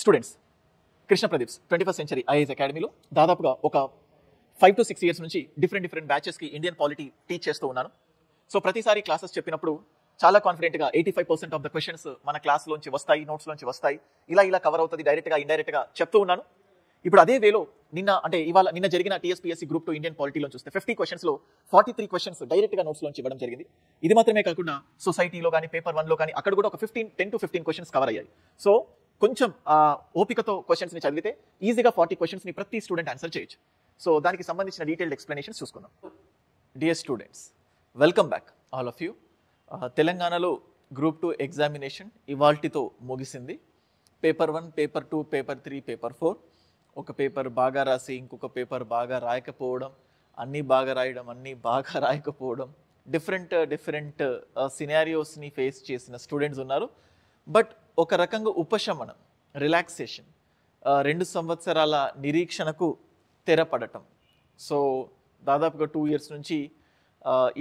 Students Krishna Pradeep's 21st century IAS అకాడమీలో దాదాపుగా ఒక 5 to 6 years నుంచి డిఫరెంట్ బ్యాచెస్కి ఇండియన్ పాలిటీ టీచ్ చేస్తూ ఉన్నాను. సో ప్రతిసారి క్లాసెస్ చెప్పినప్పుడు చాలా కాన్ఫిడెంట్గా 85% ఆఫ్ ద క్వశ్చన్స్ మన క్లాస్లోంచి వస్తాయి, నోట్స్లోంచి వస్తాయి, ఇలా కవర్ అవుతుంది, డైరెక్ట్గా ఇండైరెక్ట్గా చెప్తూ ఉన్నాను. ఇప్పుడు అదే వేలో నిన్న జరిగిన టీఎస్పీఎస్సీ గ్రూప్ 2 ఇండియన్ పాలిటీలో చూస్తే 50 క్వశ్చన్స్లో 43 క్వశ్చన్స్ డైరెక్ట్గా నోట్స్లోంచి ఇవ్వడం జరిగింది. ఇది మాత్రమే కాకుండా సొసైటీలో కానీ పేపర్ 1లో కానీ అక్కడ కూడా ఒక 10 to 15 క్వశ్చన్స్ కవర్ అయ్యాయి. సో కొంచెం ఓపికతో క్వశ్చన్స్ని చదివితే ఈజీగా 40 క్వశ్చన్స్ని ప్రతి స్టూడెంట్ ఆన్సర్ చేయొచ్చు. సో దానికి సంబంధించిన డీటెయిల్డ్ ఎక్స్ప్లెనేషన్స్ చూసుకుందాం. Dear students, welcome back all of you. తెలంగాణలో గ్రూప్ 2 ఎగ్జామినేషన్ ఇవాల్టితో ముగిసింది. Paper 1, paper 2, paper 3, paper 4. ఒక పేపర్ బాగా రాసి ఇంకొక పేపర్ బాగా రాయకపోవడం, అన్నీ బాగా రాయడం, అన్నీ బాగా రాయకపోవడం, డిఫరెంట్ సినారియోస్ని ఫేస్ చేసిన స్టూడెంట్స్ ఉన్నారు. బట్ ఒక రకంగా ఉపశమనం, రిలాక్సేషన్, 2 సంవత్సరాల నిరీక్షణకు తెరపడటం. సో దాదాపుగా 2 years నుంచి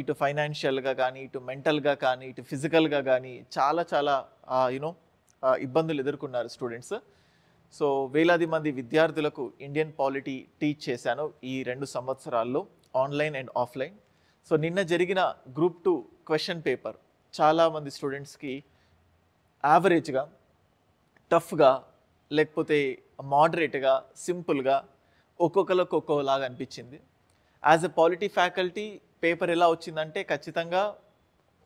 ఇటు ఫైనాన్షియల్గా కానీ, ఇటు మెంటల్గా కానీ, ఇటు ఫిజికల్గా కానీ చాలా ఇబ్బందులు ఎదుర్కొన్నారు స్టూడెంట్స్. సో వేలాది మంది విద్యార్థులకు ఇండియన్ పాలిటీ టీచ్ చేశాను ఈ 2 సంవత్సరాల్లో, ఆన్లైన్ అండ్ ఆఫ్లైన్. సో నిన్న జరిగిన గ్రూప్ 2 క్వశ్చన్ పేపర్ చాలామంది స్టూడెంట్స్కి యావరేజ్గా, టఫ్గా, లేకపోతే మోడరేట్గా, సింపుల్గా, ఒక్కొక్కరికి ఒక్కోలాగా అనిపించింది. As a polity faculty paper ఎలా వచ్చిందంటే ఖచ్చితంగా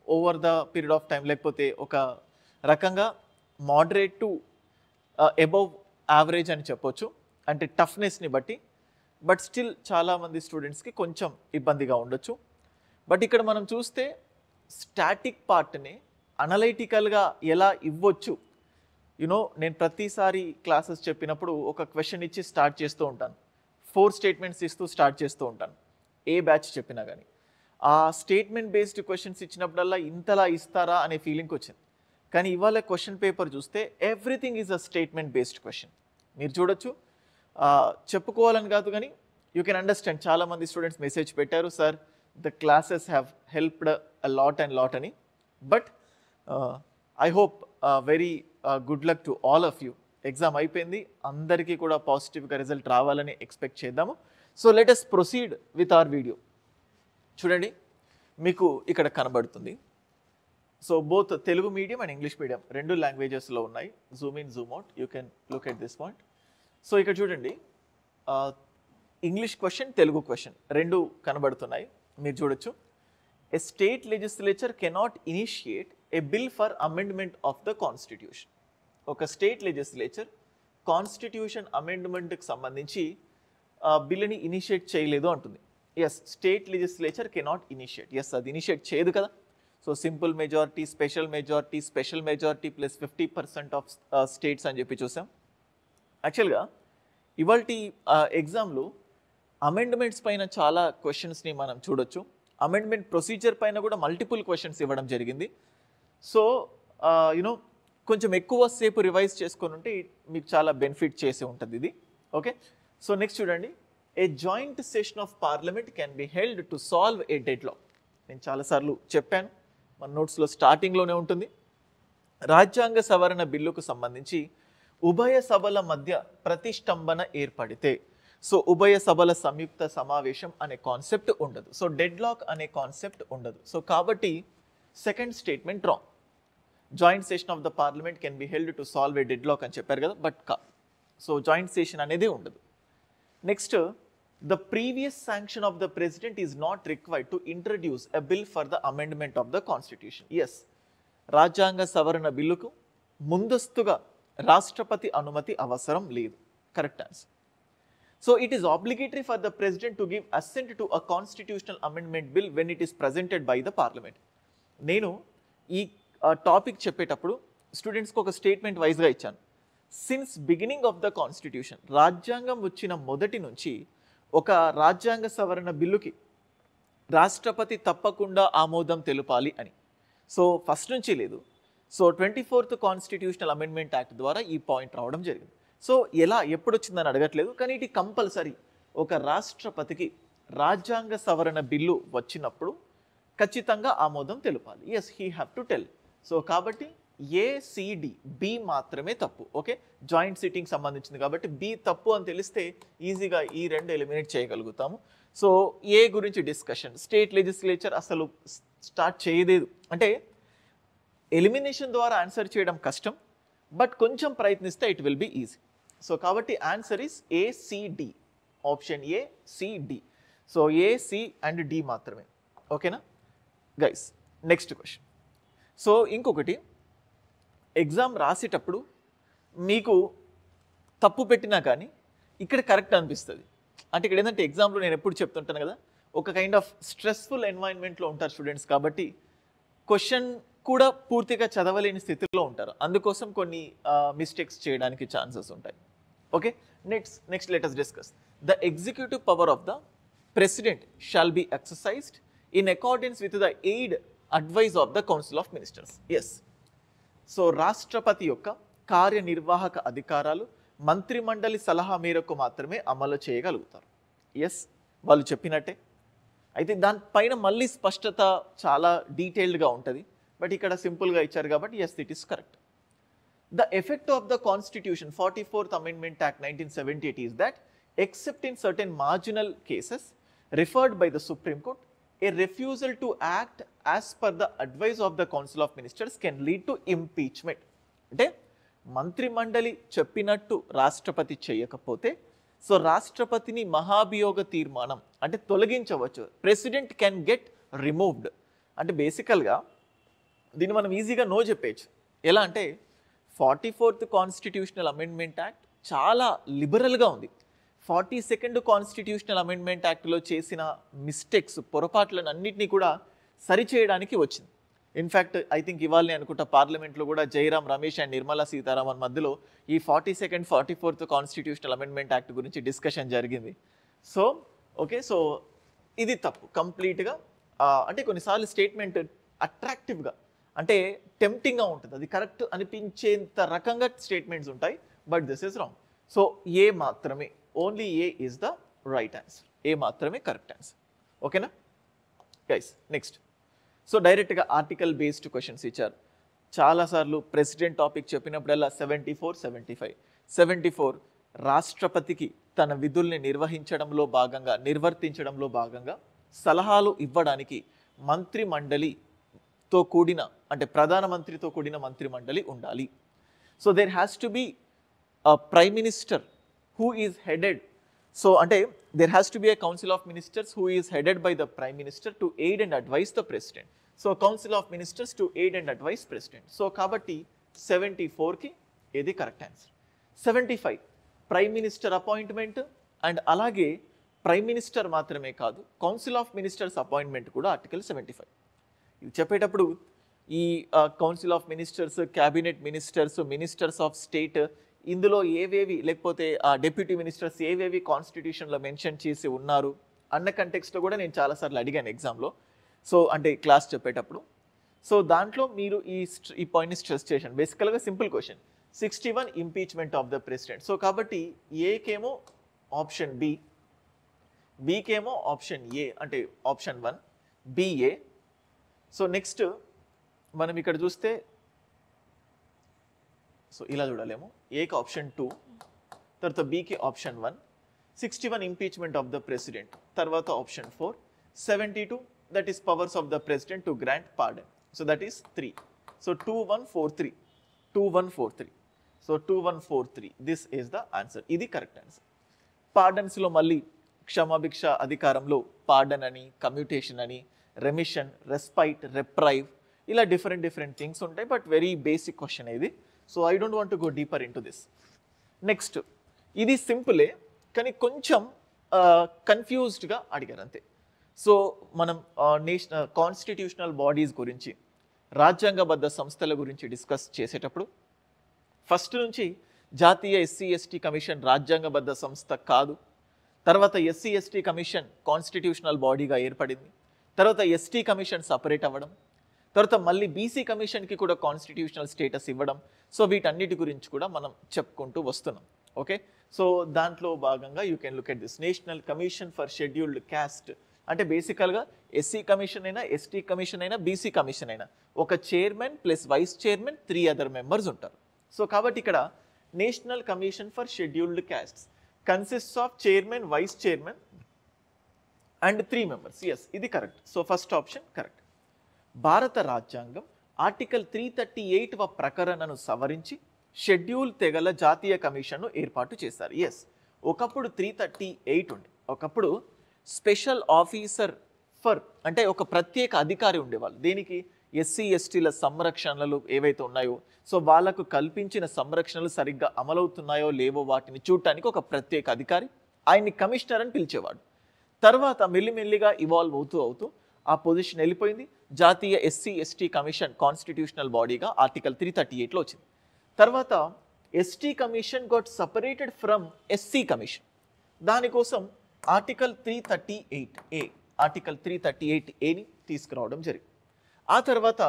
over the period of time, లేకపోతే ఒక రకంగా మోడరేట్ టు అబౌవ్ యావరేజ్ అని చెప్పొచ్చు, అంటే టఫ్నెస్ని బట్టి. బట్ స్టిల్ చాలామంది స్టూడెంట్స్కి కొంచెం ఇబ్బందిగా ఉండొచ్చు. బట్ ఇక్కడ మనం చూస్తే స్టాటిక్ పార్ట్ని అనలైటికల్గా ఎలా ఇవ్వచ్చు, నేను ప్రతిసారి క్లాసెస్ చెప్పినప్పుడు ఒక క్వశ్చన్ ఇచ్చి స్టార్ట్ చేస్తూ ఉంటాను, 4 స్టేట్మెంట్స్ ఇస్తూ స్టార్ట్ చేస్తూ ఉంటాను ఏ బ్యాచ్ చెప్పినా కానీ. ఆ స్టేట్మెంట్ బేస్డ్ క్వశ్చన్స్ ఇచ్చినప్పుడల్లా ఇంతలా ఇస్తారా అనే ఫీలింగ్ వచ్చింది. కానీ ఇవాళ క్వశ్చన్ పేపర్ చూస్తే everything is a statement based question. మీరు చూడొచ్చు, చెప్పుకోవాలని కాదు కానీ యూ కెన్ అండర్స్టాండ్. చాలామంది స్టూడెంట్స్ మెసేజ్ పెట్టారు, sir the classes have helped a lot అని. But I hope very good luck to all of you. Exam అయిపోయింది, అందరికీ కూడా పాజిటివ్గా రిజల్ట్ రావాలని ఎక్స్పెక్ట్ చేద్దాము. So let us proceed with our video. చూడండి, మీకు ఇక్కడ కనబడుతుంది. So both Telugu medium and English medium 2 లాంగ్వేజెస్లో ఉన్నాయి. Zoom in, Zoom out, you can look at this point. So ఇక్కడ చూడండి, ఇంగ్లీష్ క్వశ్చన్, తెలుగు క్వశ్చన్ 2 కనబడుతున్నాయి, మీరు చూడొచ్చు. A state legislature cannot initiate a bill for amendment of the constitution. ఒక state legislature constitution అమెండ్మెంట్కి సంబంధించి బిల్లుని ఇనిషియేట్ చేయలేదు అంటుంది. Yes, state legislature cannot initiate. Yes, అది ఇనిషియేట్ చేయదు కదా. So simple majority, special majority plus 50% of states అని చెప్పి చూసాం. యాక్చువల్గా ఇవాళ ఎగ్జామ్లో అమెండ్మెంట్స్ పైన చాలా క్వశ్చన్స్ని మనం చూడొచ్చు. అమెండ్మెంట్ ప్రొసీజర్ పైన కూడా మల్టిపుల్ క్వశ్చన్స్ ఇవ్వడం జరిగింది. సో కొంచెం ఎక్కువ సేపు రివైజ్ చేసుకొని ఉంటే మీకు చాలా బెనిఫిట్ చేసి ఉంటుంది ఇది. ఓకే, సో నెక్స్ట్ చూడండి, a joint session of parliament can be held to solve a dead lock. నేను చాలాసార్లు చెప్పాను, మన నోట్స్లో స్టార్టింగ్లోనే ఉంటుంది. రాజ్యాంగ సవరణ బిల్లుకు సంబంధించి ఉభయ సభల మధ్య ప్రతిష్టంభన ఏర్పడితే, సో ఉభయ సభల సంయుక్త సమావేశం అనే కాన్సెప్ట్ ఉండదు. సో డెడ్ లాక్ అనే కాన్సెప్ట్ ఉండదు. సో కాబట్టి second statement wrong. Joint session of the parliament can be held to solve a dead lock అని చెప్పారు కదా, బట్ కాదు. సో జాయింట్ సెషన్ అనేది ఉండదు. Next, the previous sanction of the president is not required to introduce a bill for the amendment of the constitution. Yes, రాజ్యాంగ సవరణ బిల్లుకు ముందస్తుగా రాష్ట్రపతి అనుమతి అవసరం లేదు. Correct answer. So it is obligatory for the president to give assent to a constitutional amendment bill when it is presented by the parliament. నేను ఈ టాపిక్ చెప్పేటప్పుడు స్టూడెంట్స్కి ఒక స్టేట్మెంట్ వైజ్గా ఇచ్చాను. Since beginning of the constitution, రాజ్యాంగం వచ్చిన మొదటి నుంచి ఒక రాజ్యాంగ సవరణ బిల్లుకి రాష్ట్రపతి తప్పకుండా ఆమోదం తెలుపాలి అని. సో ఫస్ట్ నుంచి లేదు. So 24th constitutional amendment act ద్వారా ఈ పాయింట్ రావడం జరిగింది. సో ఎప్పుడు వచ్చిందని అడగట్లేదు, కానీ ఇది కంపల్సరీ. ఒక రాష్ట్రపతికి రాజ్యాంగ సవరణ బిల్లు వచ్చినప్పుడు ఖచ్చితంగా ఆమోదం తెలుపాలి. Yes, he have to tell. So కాబట్టి ఏసిడి బి మాత్రమే తప్పు. ఓకే, జాయింట్ సిట్టింగ్ సంబంధించింది కాబట్టి బి తప్పు అని తెలిస్తే ఈజీగా ఈ రెండు ఎలిమినేట్ చేయగలుగుతాము. సో ఏ గురించి డిస్కషన్, స్టేట్ లెజిస్లేచర్ అసలు స్టార్ట్ చేయలేదు అంటే ఎలిమినేషన్ ద్వారా ఆన్సర్ చేయడం కష్టం, బట్ కొంచెం ప్రయత్నిస్తే it will be easy. So కాబట్టి answer is A C D, option A C D. So A, C and D మాత్రమే. ఓకేనా గైస్, నెక్స్ట్ క్వశ్చన్. సో ఇంకొకటి, ఎగ్జామ్ రాసేటప్పుడు మీకు తప్పు పెట్టినా కానీ ఇక్కడ కరెక్ట్ అనిపిస్తుంది. అంటే ఇక్కడ ఏంటంటే ఎగ్జామ్లో నేను ఎప్పుడు చెప్తుంటాను కదా, ఒక కైండ్ ఆఫ్ స్ట్రెస్ఫుల్ ఎన్వైరన్మెంట్లో ఉంటారు స్టూడెంట్స్ కాబట్టి క్వశ్చన్ కూడా పూర్తిగా చదవలేని స్థితిలో ఉంటారు. అందుకోసం కొన్ని మిస్టేక్స్ చేయడానికి ఛాన్సెస్ ఉంటాయి. Okay, next let us discuss. The executive power of the president shall be exercised in accordance with the aid advise of the council of ministers. Yes, so రాష్ట్రపతి యొక్క కార్యనిర్వాహక అధికారాలు మంత్రిమండలి సలహా మేరకు మాత్రమే అమలు చేయగలుగుతారు. ఎస్, వాళ్ళు చెప్పినట్టే. అయితే దానిపైన మళ్ళీ స్పష్టత చాలా డీటెయిల్డ్గా ఉంటుంది, బట్ ఇక్కడ సింపుల్గా ఇచ్చారు కాబట్టి yes, it is correct. The effect of the Constitution, 44th Amendment Act 1978 is that, except in certain marginal cases referred by the Supreme Court, a refusal to act as per the advice of the Council of Ministers can lead to impeachment. అంటే మంత్రి మండలి చెప్పినట్టు రాష్ట్రపతి చేయకపోతే so రాష్ట్రపతిని మహాభియోగ తీర్మానం అంటే తొలగించవచ్చు. President can get removed. అంటే బేసికల్గా దీన్ని మనం ఈజీగా నో చెప్పేయచ్చు. ఎలా అంటే 44th కాన్స్టిట్యూషనల్ అమెండ్మెంట్ యాక్ట్ చాలా లిబరల్గా ఉంది. 42nd కాన్స్టిట్యూషనల్ అమెండ్మెంట్ యాక్ట్లో చేసిన మిస్టేక్స్, పొరపాట్లను అన్నింటినీ కూడా సరిచేయడానికి వచ్చింది. ఇన్ఫ్యాక్ట్ ఐ థింక్ ఇవాళనే అనుకుంటా పార్లమెంట్లో కూడా జైరామ్ రమేష్ అండ్ నిర్మలా సీతారామన్ మధ్యలో ఈ 42nd 44th constitutional amendment act గురించి డిస్కషన్ జరిగింది. సో ఓకే, సో ఇది తప్పు కంప్లీట్గా. అంటే కొన్నిసార్లు స్టేట్మెంట్ అట్రాక్టివ్గా అంటే టెంప్టింగ్గా ఉంటుంది, అది కరెక్ట్ అనిపించేంత రకంగా స్టేట్మెంట్స్ ఉంటాయి, but this is wrong. So A మాత్రమే, only A is the right answer. A మాత్రమే కరెక్ట్ ఆన్సర్. ఓకేనా గైస్, నెక్స్ట్. సో డైరెక్ట్గా ఆర్టికల్ బేస్డ్ క్వశ్చన్స్ ఇచ్చారు. చాలాసార్లు ప్రెసిడెంట్ టాపిక్ చెప్పినప్పుడల్లా 74, 75. 74 రాష్ట్రపతికి తన విధుల్ని నిర్వర్తించడంలో భాగంగా సలహాలు ఇవ్వడానికి మంత్రి మండలితో కూడిన అంటే ప్రధానమంత్రితో కూడిన మంత్రి మండలి ఉండాలి. So there has to be prime minister who is headed. So అంటే there has to be a council of ministers who is headed by the prime minister to aid and advise the president. So council of ministers to aid and advise president. So కాబట్టి 74కి ఇది correct answer. 75 prime minister appointment and అలాగే prime minister మాత్రమే కాదు council of ministers appointment కూడా article 75. ఇది చెప్పేటప్పుడు ఈ council of ministers, cabinet ministers, ministers of state, ఇందులో ఏవేవి లేకపోతే డెప్యూటీ మినిస్టర్స్ ఏవేవి కాన్స్టిట్యూషన్లో మెన్షన్ చేసి ఉన్నారు అన్న కంటెక్స్ట్లో కూడా నేను చాలాసార్లు అడిగాను ఎగ్జామ్లో. సో అంటే క్లాస్ చెప్పేటప్పుడు. సో దాంట్లో మీరు ఈ పాయింట్ని స్ట్రెస్ చేశాను. బేసికల్గా simple question, 61 impeachment of the president. So కాబట్టి ఏకేమో ఆప్షన్ బి, బికేమో ఆప్షన్ ఏ అంటే ఆప్షన్ 1 బిఏ. సో నెక్స్ట్ మనం ఇక్కడ చూస్తే సో ఇలా చూడాలేమో, ఏకి ఆప్షన్ 2, తర్వాత బికి option 1, 61 impeachment of the president, తర్వాత option 4, 72 that is powers of the president to grant pardon. So that is 3. So 2143, 2143. So 2143 this is the answer. ఇది కరెక్ట్ ఆన్సర్. పార్డన్స్లో మళ్ళీ క్షమాభిక్ష అధికారంలో పార్డన్ అని, కమ్యూటేషన్ అని, రెమిషన్, రెస్పైట్, రెప్రైవ్, ఇలా డిఫరెంట్ థింగ్స్ ఉంటాయి, బట్ వెరీ బేసిక్ క్వశ్చన్ ఇది. So I don't want to go deeper in to this. Next, ఇది సింపులే కానీ కొంచెం కన్ఫ్యూజ్డ్గా అడిగారు అంతే. సో మనం కాన్స్టిట్యూషనల్ బాడీస్ గురించి, రాజ్యాంగబద్ధ సంస్థల గురించి డిస్కస్ చేసేటప్పుడు ఫస్ట్ నుంచి జాతీయ ఎస్సీ/ఎస్టీ కమిషన్ రాజ్యాంగబద్ధ సంస్థ కాదు, తర్వాత ఎస్సీ/ఎస్టీ కమిషన్ కాన్స్టిట్యూషనల్ బాడీగా ఏర్పడింది, తర్వాత ఎస్టీ కమిషన్ సపరేట్ అవ్వడం, తర్వాత మళ్ళీ బీసీ కమిషన్కి కూడా కాన్స్టిట్యూషనల్ స్టేటస్ ఇవ్వడం. సో వీటన్నిటి గురించి కూడా మనం చెప్పుకుంటూ వస్తున్నాం. ఓకే, సో దాంట్లో భాగంగా you can look at this. National commission for scheduled caste అంటే బేసికల్గా ఎస్సీ కమిషన్ అయినా, ఎస్టీ కమిషన్ అయినా, బీసీ కమిషన్ అయినా ఒక chairman plus vice chairman 3 other members ఉంటారు. సో కాబట్టి ఇక్కడ national commission for scheduled castes consists of chairman, vice chairman and 3 members. Yes, ఇది correct. So first option correct. భారత రాజ్యాంగం ఆర్టికల్ 338వ ప్రకరణను సవరించి షెడ్యూల్ తెగల జాతీయ కమిషన్ను ఏర్పాటు చేశారు. ఎస్, ఒకప్పుడు 338 ఉండే, ఒకప్పుడు స్పెషల్ ఆఫీసర్ ఫర్ అంటే ఒక ప్రత్యేక అధికారి ఉండేవాళ్ళు. దీనికి ఎస్సీ ఎస్టీల సంరక్షణలు ఏవైతే ఉన్నాయో సో వాళ్ళకు కల్పించిన సంరక్షణలు సరిగ్గా అమలవుతున్నాయో లేవో వాటిని చూడటానికి ఒక ప్రత్యేక అధికారి, ఆయన్ని కమిషనర్ అని పిలిచేవాడు. తర్వాత మెల్లిమెల్లిగా ఇవాల్వ్ అవుతూ ఆ పొజిషన్ వెళ్ళిపోయింది. జాతీయ ఎస్సీ ఎస్టీ కమిషన్ కాన్స్టిట్యూషనల్ బాడీగా ఆర్టికల్ 338లో వచ్చింది. తర్వాత ST commission got separated from SC commission. దానికోసం ఆర్టికల్ 338ఏని తీసుకురావడం జరిగింది. ఆ తర్వాత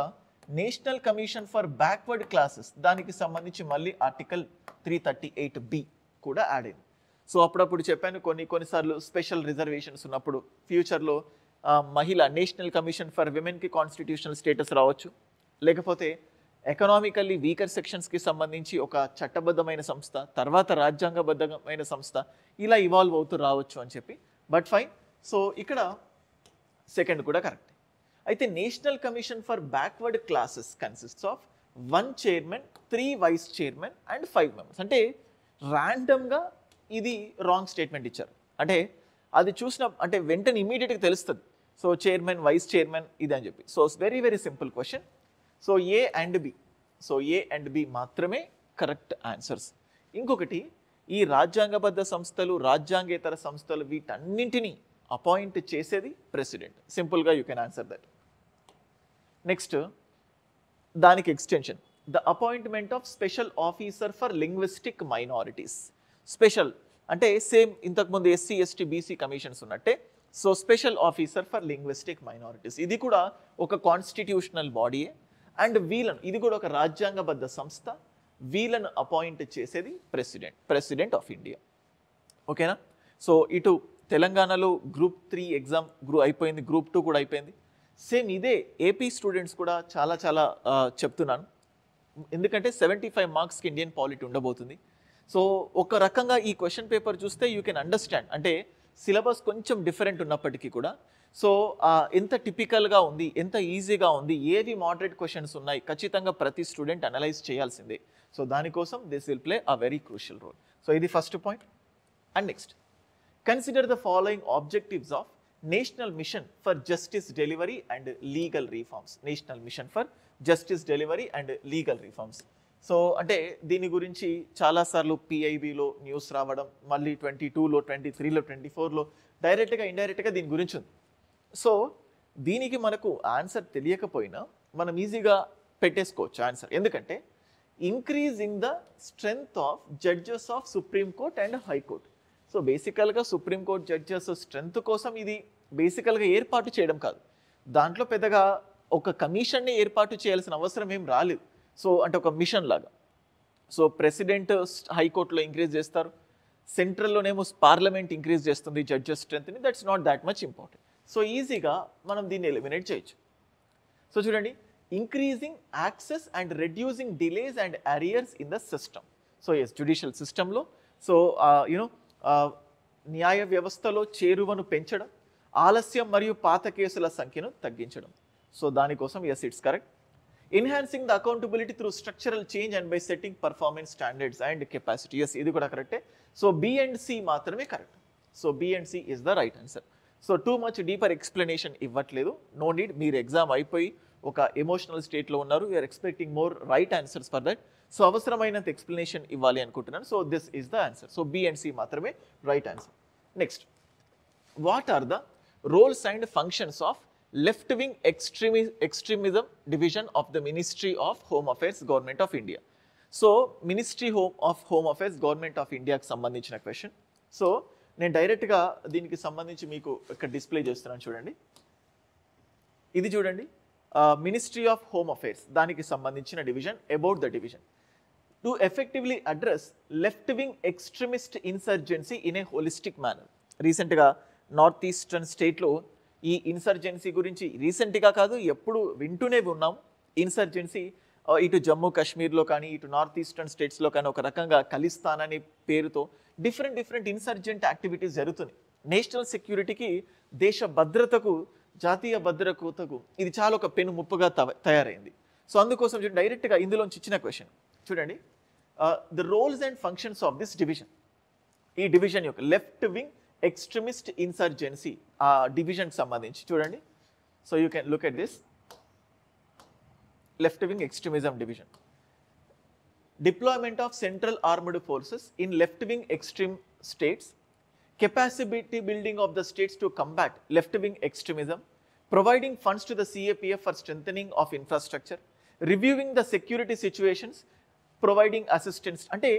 national commission for backward classes దానికి సంబంధించి మళ్ళీ ఆర్టికల్ 338B కూడా యాడ్ అయింది. సో అప్పుడప్పుడు చెప్పాను కొన్నిసార్లు స్పెషల్ రిజర్వేషన్స్ ఉన్నప్పుడు ఫ్యూచర్లో మహిళ నేషనల్ కమిషన్ ఫర్ విమెన్కి కాన్స్టిట్యూషనల్ స్టేటస్ రావచ్చు, లేకపోతే ఎకనామికల్లీ వీకర్ సెక్షన్స్కి సంబంధించి ఒక చట్టబద్ధమైన సంస్థ, తర్వాత రాజ్యాంగబద్ధమైన సంస్థ ఇలా ఇవాల్వ్ అవుతూ రావచ్చు అని చెప్పి. But fine. సో ఇక్కడ సెకండ్ కూడా కరెక్ట్. అయితే national commission for backward classes consists of 1 chairman, 3 vice chairman and 5 members. అంటే ర్యాండమ్గా ఇది రాంగ్ స్టేట్మెంట్ ఇచ్చారు. అంటే అది చూసిన అంటే వెంటనే ఇమీడియట్గా తెలుస్తుంది. సో చైర్మన్, వైస్ చైర్మన్ ఇది అని చెప్పి. So very very simple question. So A and b మాత్రమే కరెక్ట్ ఆన్సర్స్. ఇంకొకటి, ఈ రాజ్యాంగబద్ధ సంస్థలు, రాజ్యాంగేతర సంస్థలు వీటన్నింటినీ అపాయింట్ చేసేది ప్రెసిడెంట్. సింపుల్గా you can answer that. Next దానికి extension, the appointment of special officer for linguistic minorities. Special అంటే సేమ్ ఇంతకుముందు ఎస్సీ ఎస్టీ బీసీ కమిషన్స్ ఉన్నట్టే so special officer for linguistic minorities ఇది కూడా ఒక కాన్స్టిట్యూషనల్ బాడీయే. అండ్ వీళ్ళను, ఇది కూడా ఒక రాజ్యాంగబద్ధ సంస్థ, వీళ్ళను అపాయింట్ చేసేది ప్రెసిడెంట్ ఆఫ్ ఇండియా. ఓకేనా? సో ఇటు తెలంగాణలో గ్రూప్ 3 ఎగ్జామ్ అయిపోయింది, గ్రూప్ 2 కూడా అయిపోయింది. సేమ్ ఇదే ఏపీ స్టూడెంట్స్ కూడా చాలా చెప్తున్నాను, ఎందుకంటే 75 మార్క్స్కి ఇండియన్ పాలిటీ ఉండబోతుంది. సో ఒక రకంగా ఈ క్వశ్చన్ పేపర్ చూస్తే యూ కెన్ అండర్స్టాండ్, అంటే సిలబస్ కొంచెం డిఫరెంట్ ఉన్నప్పటికీ కూడా సో ఎంత టిపికల్గా ఉంది, ఎంత ఈజీగా ఉంది, ఏవి మోడరేట్ క్వశ్చన్స్ ఉన్నాయి, ఖచ్చితంగా ప్రతి స్టూడెంట్ అనలైజ్ చేయాల్సిందే. సో దానికోసం this will play a very crucial role. So ఇది first point. And next, consider the following objectives of national mission for justice delivery and legal reforms. National mission for justice delivery and legal reforms. So అంటే దీని గురించి చాలాసార్లు పిఐబిలో news రావడం, మళ్ళీ 22లో, 23లో, 24లో డైరెక్ట్గా ఇండైరెక్ట్గా దీని గురించి ఉంది. సో దీనికి మనకు ఆన్సర్ తెలియకపోయినా మనం ఈజీగా పెట్టేసుకోవచ్చు ఆన్సర్. ఎందుకంటే increasing the strength of judges of Supreme court and high court. So బేసికల్గా సుప్రీంకోర్టు జడ్జెస్ స్ట్రెంగ్త్ కోసం ఇది బేసికల్గా ఏర్పాటు చేయడం కాదు, దాంట్లో పెద్దగా ఒక కమిషన్ని ఏర్పాటు చేయాల్సిన అవసరం ఏం రాలేదు. సో అంటే ఒక మిషన్ లాగా. సో ప్రెసిడెంట్ హైకోర్టులో ఇంక్రీజ్ చేస్తారు, సెంట్రల్లోనేమో పార్లమెంట్ ఇంక్రీజ్ చేస్తుంది జడ్జెస్ స్ట్రెంగ్త్ని. That's not that much important. So ఈజీగా మనం దీన్ని ఎలిమినేట్ చేయొచ్చు. సో చూడండి, increasing access and reducing delays and arrears in the system. So yes, judicial సిస్టంలో సో న్యాయ వ్యవస్థలో చేరువను పెంచడం, ఆలస్యం మరియు పాత కేసుల సంఖ్యను తగ్గించడం. సో దానికోసం yes, it's correct. Enhancing the accountability through structural change and by setting performance standards and capacity. Yes, ఇది కూడా కరెక్టే. సో బి అండ్ సి మాత్రమే correct. So B and c is the right answer. So too much deeper explanation ఇవ్వట్లేదు, no need. మీరు exam అయిపోయి ఒక emotional స్టేట్లో ఉన్నారు, you're expecting more right answers for that. So అవసరమైనంత ఎక్స్ప్లెనేషన్ ఇవ్వాలి అనుకుంటున్నాను. So this is the answer. So B and C మాత్రమే right answer. Next, what are the roles and functions of left wing extremism division of the ministry of home affairs government of India. So ministry of home affairs government of ఇండియాకి సంబంధించిన question. So నేను డైరెక్ట్గా దీనికి సంబంధించి మీకు ఇక్కడ display చేస్తున్నాను, చూడండి. ఇది చూడండి, మినిస్ట్రీ ఆఫ్ హోమ్ అఫైర్స్ దానికి సంబంధించిన division, about the division to effectively address left wing extremist insurgency in a holistic manner. రీసెంట్గా నార్త్ ఈస్టర్న్ స్టేట్లో ఈ ఇన్సర్జెన్సీ గురించి రీసెంట్గా కాదు ఎప్పుడు వింటూనే ఉన్నాం. ఇన్సర్జెన్సీ ఇటు జమ్మూ కాశ్మీర్లో కానీ ఇటు నార్త్ ఈస్టర్న్ స్టేట్స్లో కానీ ఒక రకంగా ఖలిస్తాన్ అనే పేరుతో డిఫరెంట్ ఇన్సర్జెంట్ యాక్టివిటీస్ జరుగుతున్నాయి. నేషనల్ సెక్యూరిటీకి, దేశ భద్రతకు, జాతీయ భద్రతకు ఇది చాలా ఒక పెను ముప్పుగా తయారైంది. సో అందుకోసం చూడండి డైరెక్ట్గా ఇందులోంచి ఇచ్చిన క్వశ్చన్ చూడండి, the roles and functions of this division. ఈ డివిజన్ యొక్క లెఫ్ట్ వింగ్ ఎక్స్ట్రీమిస్ట్ ఇన్సర్జెన్సీ ఆ డివిజన్కి సంబంధించి చూడండి. So you can look at this left wing extremism division. Deployment of central armed forces in left wing extreme states, capacity building of the states to combat left-wing extremism, providing funds to the CAPF for strengthening of infrastructure, reviewing the security situations, providing assistance. అంటే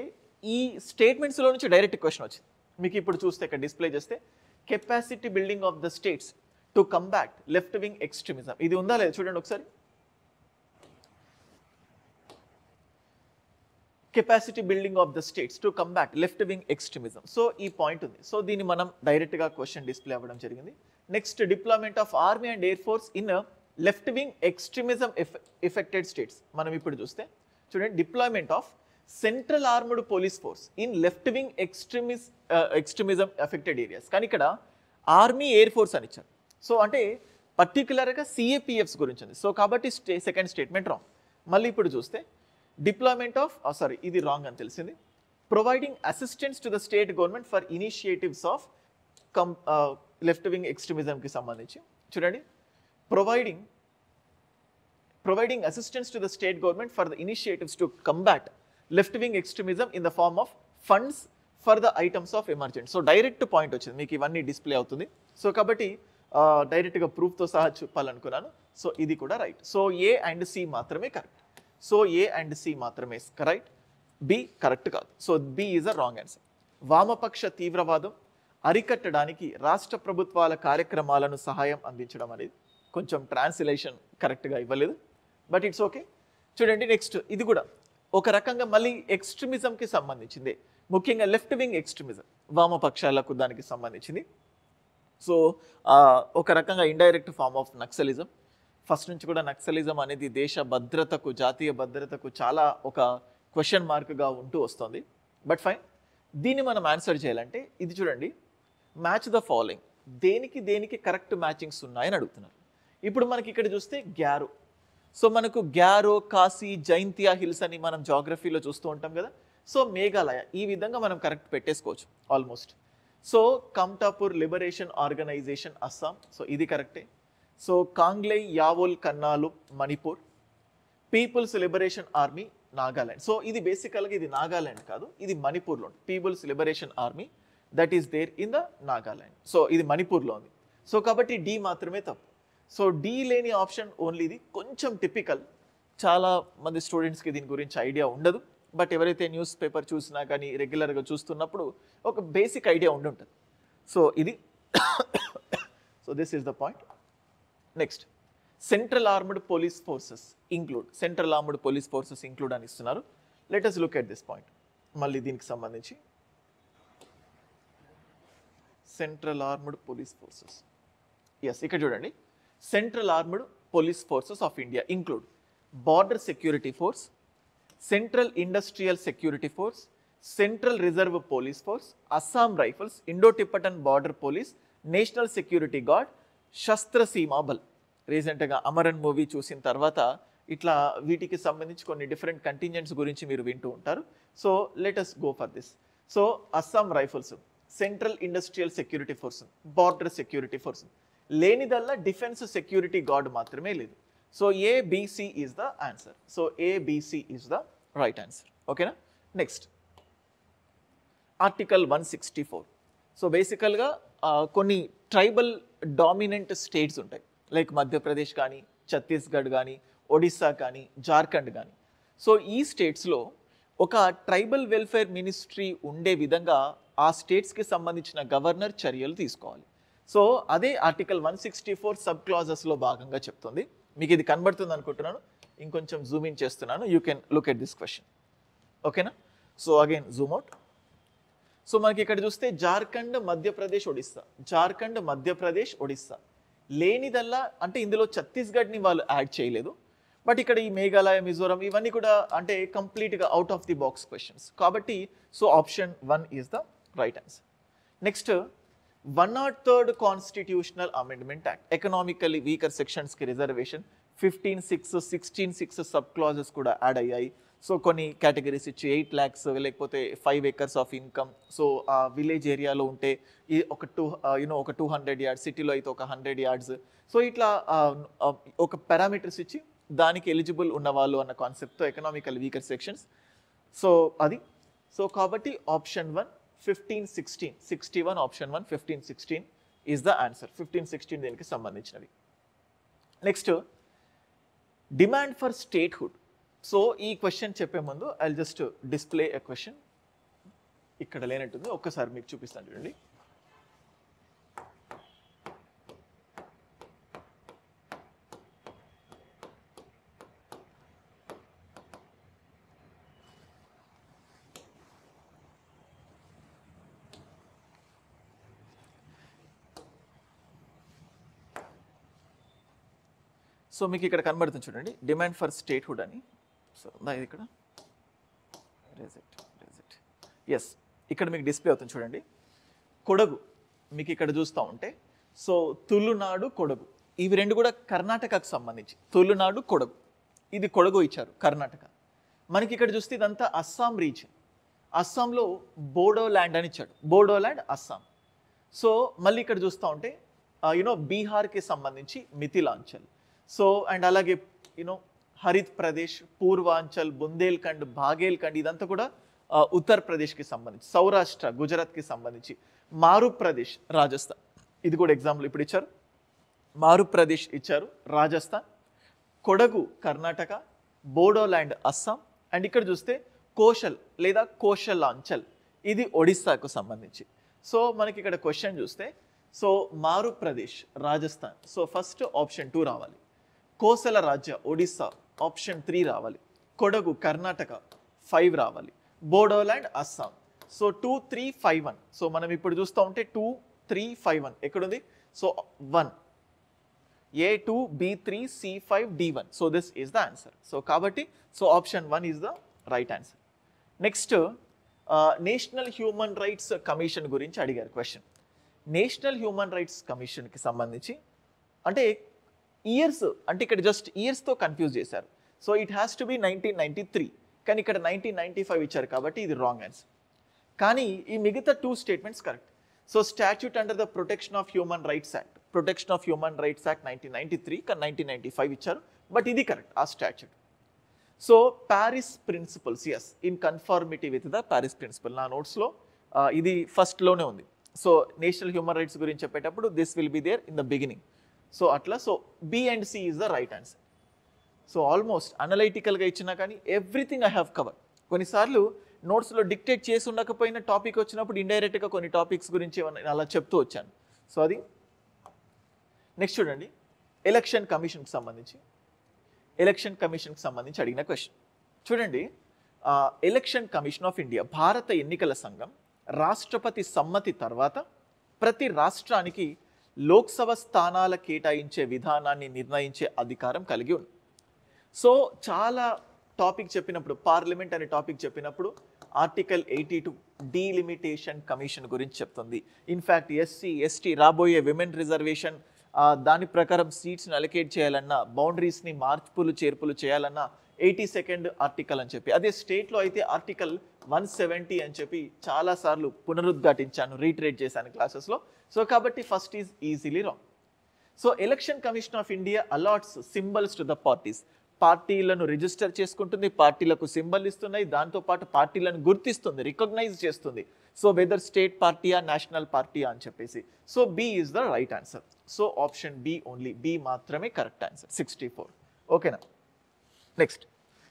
ఈ స్టేట్మెంట్స్లో నుంచి direct question వచ్చింది. మీకు ఇప్పుడు చూస్తే ఇక్కడ display చేస్తే capacity building of the states to combat left wing extremism, ఇది ఉందా లేదా చూడండి ఒకసారి. Capacity building of the states to combat left wing extremism. So ఈ పాయింట్ ఉంది. సో దీన్ని మనం డైరెక్ట్గా క్వశ్చన్ డిస్ప్లే అవ్వడం జరిగింది. Next deployment of army and air force in left wing extremism affected states. మనం ఇప్పుడు చూస్తే చూడండి deployment of central armed police force in left wing extremism affected areas. కానీ ఇక్కడ ఆర్మీ ఎయిర్ ఫోర్స్ అని ఇచ్చారు. సో అంటే పర్టికులర్గా సిఏపిఎఫ్స్ గురించి ఉంది. సో కాబట్టి సెకండ్ స్టేట్మెంట్ రాంగ్. మళ్ళీ ఇప్పుడు చూస్తే డిప్లాయ్మెంట్ ఆఫ్ ఇది రాంగ్ అని తెలిసింది. Providing assistance to the state government for initiatives of left wing ఎక్స్ట్రీమిజంకి సంబంధించి చూడండి, providing assistance to the state government for the initiatives to combat left wing extremism in the form of funds for the items of emergency. So direct point వచ్చింది, మీకు ఇవన్నీ display అవుతుంది. So కాబట్టి డైరెక్ట్గా ప్రూఫ్తో సహా చెప్పాలనుకున్నాను. సో ఇది కూడా right. So A and C మాత్రమే correct. So A and C మాత్రమే కరెక్ట్, బి కరెక్ట్ కాదు. So B is a wrong answer. వామపక్ష తీవ్రవాదం అరికట్టడానికి రాష్ట్ర ప్రభుత్వాల కార్యక్రమాలను సహాయం అందించడం అనేది కొంచెం ట్రాన్స్లేషన్ కరెక్ట్గా ఇవ్వలేదు, బట్ ఇట్స్ ఓకే. చూడండి నెక్స్ట్ ఇది కూడా ఒక రకంగా మళ్ళీ ఎక్స్ట్రీమిజంకి సంబంధించింది, ముఖ్యంగా లెఫ్ట్ వింగ్ ఎక్స్ట్రీమిజం, వామపక్షాలకు దానికి సంబంధించింది. సో ఒక రకంగా indirect form of naxalism. First నుంచి కూడా నక్సలిజం అనేది దేశ భద్రతకు, జాతీయ భద్రతకు చాలా ఒక క్వశ్చన్ మార్క్గా ఉంటూ వస్తుంది. బట్ ఫైన్, దీన్ని మనం ఆన్సర్ చేయాలంటే ఇది చూడండి, మ్యాచ్ ద ఫాలోయింగ్, దేనికి కరెక్ట్ మ్యాచింగ్స్ ఉన్నాయని అడుగుతున్నారు. ఇప్పుడు మనకి ఇక్కడ చూస్తే గ్యారో. సో మనకు గ్యారో, కాశీ, జైంతియా హిల్స్ అని మనం జాగ్రఫీలో చూస్తూ ఉంటాం కదా. సో మేఘాలయ, ఈ విధంగా మనం కరెక్ట్ పెట్టేసుకోవచ్చు almost. So Kamtapur liberation organization Assam, so ఇది కరెక్టే. సో కాంగ్లై యావోల్ కన్నాలు Manipur, people's liberation army Nagaland. So ఇది బేసికల్గా ఇది నాగాలాండ్ కాదు, ఇది మణిపూర్లో ఉంది. People's liberation army that is there in the Nagaland. So ఇది మణిపూర్లో ఉంది. సో కాబట్టి డి మాత్రమే తప్పు. సో డి లేని ఆప్షన్ ఓన్లీ ఇది. కొంచెం టిపికల్, చాలా మంది స్టూడెంట్స్కి దీని గురించి ఐడియా ఉండదు. బట్ ఎవరైతే న్యూస్ పేపర్ చూసినా కానీ రెగ్యులర్గా చూస్తున్నప్పుడు ఒక బేసిక్ ఐడియా ఉండుంటుంది. సో ఇది so this is the point. Next central armed police forces include, central armed police forces include అని ఇస్తున్నారు. Let us look at this point. మళ్ళీ దీనికి సంబంధించి central armed police forces, yes ఇక్కడ చూడండి, central armed police forces of India include border security force, central industrial security force, central reserve police force, Assam rifles, Indo Tibetan border police, national security gourd, శస్త్ర సీమా బల్. రీసెంట్గా Amaran movie చూసిన తర్వాత ఇట్లా వీటికి సంబంధించి కొన్ని డిఫరెంట్ కంటింజెంట్స్ గురించి మీరు వింటూ ఉంటారు. So let us go for this. So Assam rifles, central industrial security force, border security force, లేనిదల్లా defence security guard మాత్రమే లేదు. So ABC is the answer. So ABC is the right answer. ఓకేనా. Next article 164. So బేసికల్గా కొన్ని tribal dominant states ఉంటాయి, like Madhya Pradesh కానీ, ఛత్తీస్గఢ్ కానీ, ఒడిస్సా కానీ, జార్ఖండ్ కానీ. సో ఈ స్టేట్స్లో ఒక ట్రైబల్ వెల్ఫేర్ మినిస్ట్రీ ఉండే విధంగా ఆ స్టేట్స్కి సంబంధించిన గవర్నర్ చర్యలు తీసుకోవాలి. సో అదే ఆర్టికల్ 164 సబ్ క్లాజెస్లో భాగంగా చెప్తుంది. మీకు ఇది కనబడుతుంది అనుకుంటున్నాను, ఇంకొంచెం జూమ్ ఇన్ చేస్తున్నాను. You can look at this question. ఓకేనా. So again zoom out. So మనకి ఇక్కడ చూస్తే జార్ఖండ్, మధ్యప్రదేశ్, ఒడిస్సా, జార్ఖండ్, మధ్యప్రదేశ్, ఒడిస్సా, లేనిదల్లా అంటే ఇందులో ఛత్తీస్గఢ్ని వాళ్ళు యాడ్ చేయలేదు, బట్ ఇక్కడ ఈ మేఘాలయ, మిజోరం ఇవన్నీ కూడా అంటే కంప్లీట్గా out of the box questions కాబట్టి so option 1 is the right answer. Next 103rd constitutional amendment act, economically weaker సెక్షన్స్కి రిజర్వేషన్ 15(6), 16(6) సబ్ క్లాజెస్ కూడా యాడ్ అయ్యాయి. సో కొన్ని కేటగిరీస్ ఇచ్చి 8 lakhs లేకపోతే 5 acres ఆఫ్ ఇన్కమ్, సో ఆ విలేజ్ ఏరియాలో ఉంటే ఈ ఒక 200 yards, సిటీలో అయితే ఒక 100 yards, సో ఇట్లా ఒక పారామీటర్స్ ఇచ్చి దానికి ఎలిజిబుల్ ఉన్నవాళ్ళు అన్న కాన్సెప్ట్తో ఎకనామికల్ వీకర్ సెక్షన్స్. సో అది సో కాబట్టి option 1 15(16), 61 option 1 15(16) is the answer. 15(16) దీనికి సంబంధించినవి. Next demand for statehood. So ఈ క్వశ్చన్ చెప్పే ముందు I just display a question. ఇక్కడ లేనట్టుంది, ఒక్కసారి మీకు చూపిస్తాను చూడండి. సో మీకు ఇక్కడ కనబడుతుంది చూడండి, డిమాండ్ ఫర్ స్టేట్హుడ్ అని. సో ఇది ఇక్కడ ఎస్, ఇక్కడ మీకు డిస్ప్లే అవుతుంది చూడండి. కొడగు మీకు ఇక్కడ చూస్తూ ఉంటే, సో తులునాడు, కొడగు ఇవి రెండు కూడా కర్ణాటకకు సంబంధించి. తులునాడు, కొడగు, ఇది కొడగు ఇచ్చారు కర్ణాటక. మనకి ఇక్కడ చూస్తే ఇదంతా అస్సాం రీజియన్. అస్సాంలో బోడోల్యాండ్ అని ఇచ్చాడు, బోడోల్యాండ్ అస్సాం. సో మళ్ళీ ఇక్కడ చూస్తూ ఉంటే బీహార్కి సంబంధించి మిథిలాంచల్. సో అండ్ అలాగే హరిత్ ప్రదేశ్, పూర్వాంచల్, బుందేల్ఖండ్, బాగేల్ఖండ్ ఇదంతా కూడా ఉత్తరప్రదేశ్కి సంబంధించి. సౌరాష్ట్ర, గుజరాత్కి సంబంధించి. మారుప్రదేశ్, రాజస్థాన్, ఇది కూడా ఎగ్జాంపుల్ ఇప్పుడు ఇచ్చారు. మారుప్రదేశ్ ఇచ్చారు, రాజస్థాన్. కొడగు కర్ణాటక, బోడోల్యాండ్ అస్సాం, అండ్ ఇక్కడ చూస్తే కోశల్ లేదా కోశలాంచల్ ఇది ఒడిస్సాకు సంబంధించి. సో మనకి ఇక్కడ క్వశ్చన్ చూస్తే, సో మారుప్రదేశ్ రాజస్థాన్, సో ఫస్ట్ ఆప్షన్ 2 రావాలి. కోసల రాజ్య ఒడిస్సా ఆప్షన్ 3 రావాలి. కొడగు కర్ణాటక 5 రావాలి. బోడోల్యాండ్ అస్సాం, సో 2, 3, 5, 1. సో మనం ఇప్పుడు చూస్తూ ఉంటే 2, 3, 5, 1 ఎక్కడుంది? So 1 A2, B3, C5, D1. So this is the answer. So కాబట్టి so option 1 is the right answer. Next national human rights commission గురించి అడిగారు క్వశ్చన్. నేషనల్ హ్యూమన్ రైట్స్ కమిషన్కి సంబంధించి అంటే ఇయర్స్, అంటే ఇక్కడ జస్ట్ ఇయర్స్తో కన్ఫ్యూజ్ చేశారు. So it has to B 1993, కానీ ఇక్కడ 1995 ఇచ్చారు కాబట్టి ఇది రాంగ్ ఆన్సర్. కానీ ఈ మిగతా 2 statements correct. So statute under the protection of human rights act, protection of human rights act 1993, కానీ 1995 ఇచ్చారు, బట్ ఇది కరెక్ట్ ఆ statute. So Paris principles, yes, in conformity with the Paris principle. నా నోట్స్లో ఇది ఫస్ట్లోనే ఉంది. సో నేషనల్ హ్యూమన్ రైట్స్ గురించి చెప్పేటప్పుడు this will be there in the beginning. So అట్లా so B and C is the right answer. So almost అనలైటికల్గా ఇచ్చినా కానీ ఎవ్రీథింగ్ ఐ హ్యావ్ కవర్. కొన్నిసార్లు నోట్స్లో డిక్టేట్ చేసి ఉండకపోయిన టాపిక్ వచ్చినప్పుడు ఇండైరెక్ట్గా కొన్ని టాపిక్స్ గురించి అలా చెప్తూ వచ్చాను. సో అది నెక్స్ట్ చూడండి, ఎలక్షన్ కమిషన్కి సంబంధించి. ఎలక్షన్ కమిషన్కి సంబంధించి అడిగిన క్వశ్చన్ చూడండి. ఎలక్షన్ కమిషన్ ఆఫ్ ఇండియా, భారత ఎన్నికల సంఘం రాష్ట్రపతి సమ్మతి తర్వాత ప్రతి రాష్ట్రానికి లోక్సభ స్థానాల కేటాయించే విధానాన్ని నిర్ణయించే అధికారం కలిగి ఉంది. సో చాలా టాపిక్ చెప్పినప్పుడు, పార్లమెంట్ అనే టాపిక్ చెప్పినప్పుడు ఆర్టికల్ 82 డీలిమిటేషన్ కమిషన్ గురించి చెప్తుంది. ఇన్ఫ్యాక్ట్ ఎస్సీ, ఎస్టీ రాబోయే విమెన్ రిజర్వేషన్ దాని ప్రకారం సీట్స్ని అలొకేట్ చేయాలన్నా, బౌండరీస్ని మార్పులు చేర్పులు చేయాలన్నా 82nd ఆర్టికల్ అని చెప్పి, అదే స్టేట్లో అయితే ఆర్టికల్ 170 అని చెప్పి చాలాసార్లు పునరుద్ఘాటించాను, రీట్రేట్ చేశాను క్లాసెస్లో. సో కాబట్టి first is easily wrong. So election commission of India allots symbols to the parties, పార్టీలను రిజిస్టర్ చేసుకుంటుంది, పార్టీలకు సింబల్ ఇస్తున్నాయి, దాంతోపాటు పార్టీలను గుర్తిస్తుంది, రికగ్నైజ్ చేస్తుంది. సో వెదర్ స్టేట్ పార్టీయా, నేషనల్ పార్టీయా అని చెప్పేసి. So B is the right answer. So option b only, b మాత్రమే కరెక్ట్ ఆన్సర్. 64. ఓకేనా? Next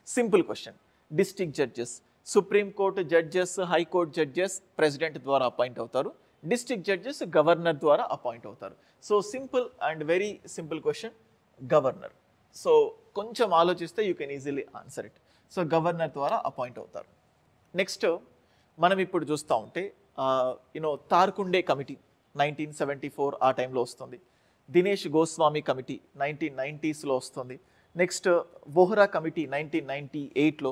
simple question. District judges, supreme court judges, high court judges president ద్వారా అపాయింట్ అవుతారు. డిస్ట్రిక్ట్ జడ్జెస్ గవర్నర్ ద్వారా appoint అవుతారు. So simple and very simple question, governor. So కొంచెం ఆలోచిస్తే you can easily answer it. So governor ద్వారా appoint అవుతారు. Next మనం ఇప్పుడు చూస్తూ ఉంటే తార్కుండే కమిటీ 1974 ఆ టైంలో వస్తుంది. దినేష్ గోస్వామి కమిటీ 1990స్లో వస్తుంది. నెక్స్ట్ వోహ్రా కమిటీ 1998లో.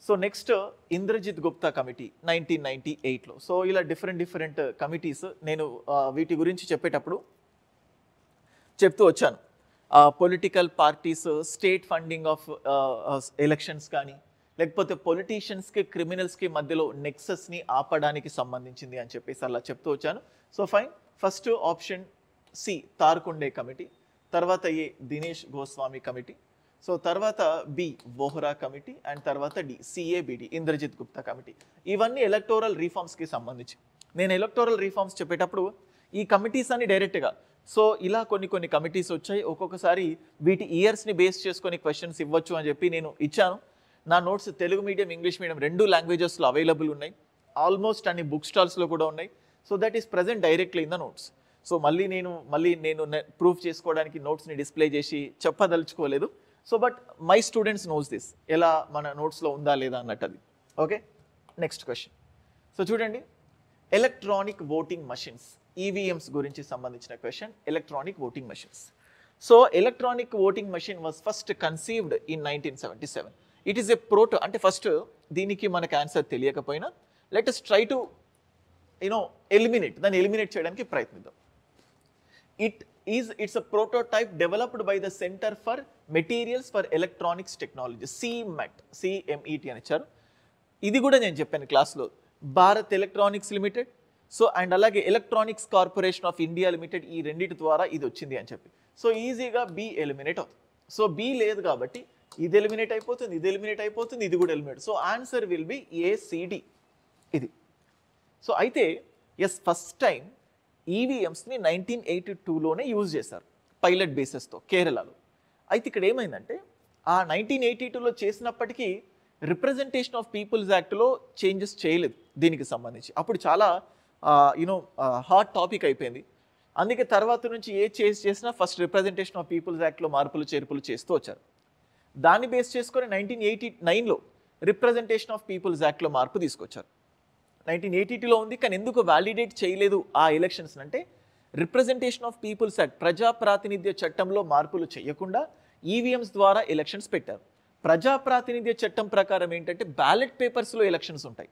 So next Indrajit Gupta committee 1998లో. సో ఇలా డిఫరెంట్ కమిటీస్ నేను వీటి గురించి చెప్పేటప్పుడు చెప్తూ వచ్చాను. Political parties state funding of elections కానీ, లేకపోతే పొలిటీషియన్స్కి క్రిమినల్స్కి మధ్యలో నెక్సస్ని ఆపడానికి సంబంధించింది అని చెప్పేసి అలా చెప్తూ వచ్చాను. So fine, first option c Tarkunde committee, తర్వాత a Dinesh Goswami committee, so తర్వాత బి వోహ్రా కమిటీ, అండ్ తర్వాత డి సిఏబిడి ఇంద్రజిత్ గుప్తా కమిటీ. ఇవన్నీ ఎలక్టోరల్ రీఫార్మ్స్కి సంబంధించి. నేను ఎలక్టోరల్ రీఫార్మ్స్ చెప్పేటప్పుడు ఈ కమిటీస్ అన్ని డైరెక్ట్గా, సో ఇలా కొన్ని కమిటీస్ వచ్చాయి. ఒక్కొక్కసారి వీటి ఇయర్స్ని బేస్ చేసుకొని క్వశ్చన్స్ ఇవ్వచ్చు అని చెప్పి నేను ఇచ్చాను. నా notes Telugu medium, English medium 2 లాంగ్వేజెస్లో అవైలబుల్ ఉన్నాయి. ఆల్మోస్ట్ అన్ని బుక్ స్టాల్స్లో కూడా ఉన్నాయి. So that is present directly in the notes. So మళ్ళీ నేను ప్రూఫ్ చేసుకోవడానికి నోట్స్ని డిస్ప్లే చేసి చెప్పదలుచుకోలేదు. So but my students knows this, ఎలా మన నోట్స్లో ఉందా లేదా అన్నట్టు అది. Okay, next question. సో చూడండి, ఎలక్ట్రానిక్ ఓటింగ్ మషిన్స్, ఈవీఎంస్ గురించి సంబంధించిన క్వశ్చన్. Electronic voting machines. So electronic voting machine was first conceived in 1977. It is a proto, అంటే ఫస్ట్ దీనికి మనకు ఆన్సర్ తెలియకపోయినా లెట్ us ట్రై టు దాన్ని ఎలిమినేట్ చేయడానికి ప్రయత్నిద్దాం. It's a prototype developed by the Center for Materials for Electronics Technology, CMET అని ఇచ్చారు. ఇది కూడా నేను చెప్పాను క్లాస్లో, Bharat electronics limited, so and అలాగే electronics corporation of India limited, ఈ రెండింటి ద్వారా ఇది వచ్చింది అని చెప్పి. సో ఈజీగా బి ఎలిమినేట్ అవుతుంది. సో బి లేదు కాబట్టి ఇది ఎలిమినేట్ అయిపోతుంది, ఇది ఎలిమినేట్ అయిపోతుంది, ఇది కూడా eliminate. So answer will be ACD ఇది. సో అయితే ఎస్, ఫస్ట్ టైం ఈవీఎంస్ని 1982లోనే యూజ్ చేశారు పైలట్ బేసెస్తో కేరళలో. అయితే ఇక్కడ ఏమైందంటే ఆ 1982లో చేసినప్పటికీ రిప్రజెంటేషన్ ఆఫ్ పీపుల్స్ యాక్ట్లో చేంజెస్ చేయలేదు దీనికి సంబంధించి. అప్పుడు చాలా హాట్ టాపిక్ అయిపోయింది. అందుకే తర్వాత నుంచి ఏ చేసినా ఫస్ట్ రిప్రజెంటేషన్ ఆఫ్ పీపుల్స్ యాక్ట్లో మార్పులు చేర్పులు చేస్తూ వచ్చారు. దాన్ని బేస్ చేసుకొని 1989లో రిప్రజెంటేషన్ ఆఫ్ పీపుల్స్ యాక్ట్లో మార్పు తీసుకొచ్చారు. 1982లో ఉంది, కానీ ఎందుకు వ్యాలిడేట్ చేయలేదు ఆ ఎలక్షన్స్ అంటే రిప్రజెంటేషన్ ఆఫ్ పీపుల్స్ యాక్ట్, ప్రజాప్రాతినిధ్య చట్టంలో మార్పులు చేయకుండా ఈవీఎంస్ ద్వారా ఎలక్షన్స్ పెట్టారు. ప్రజాప్రాతినిధ్య చట్టం ప్రకారం ఏంటంటే బ్యాలెట్ పేపర్స్లో ఎలక్షన్స్ ఉంటాయి.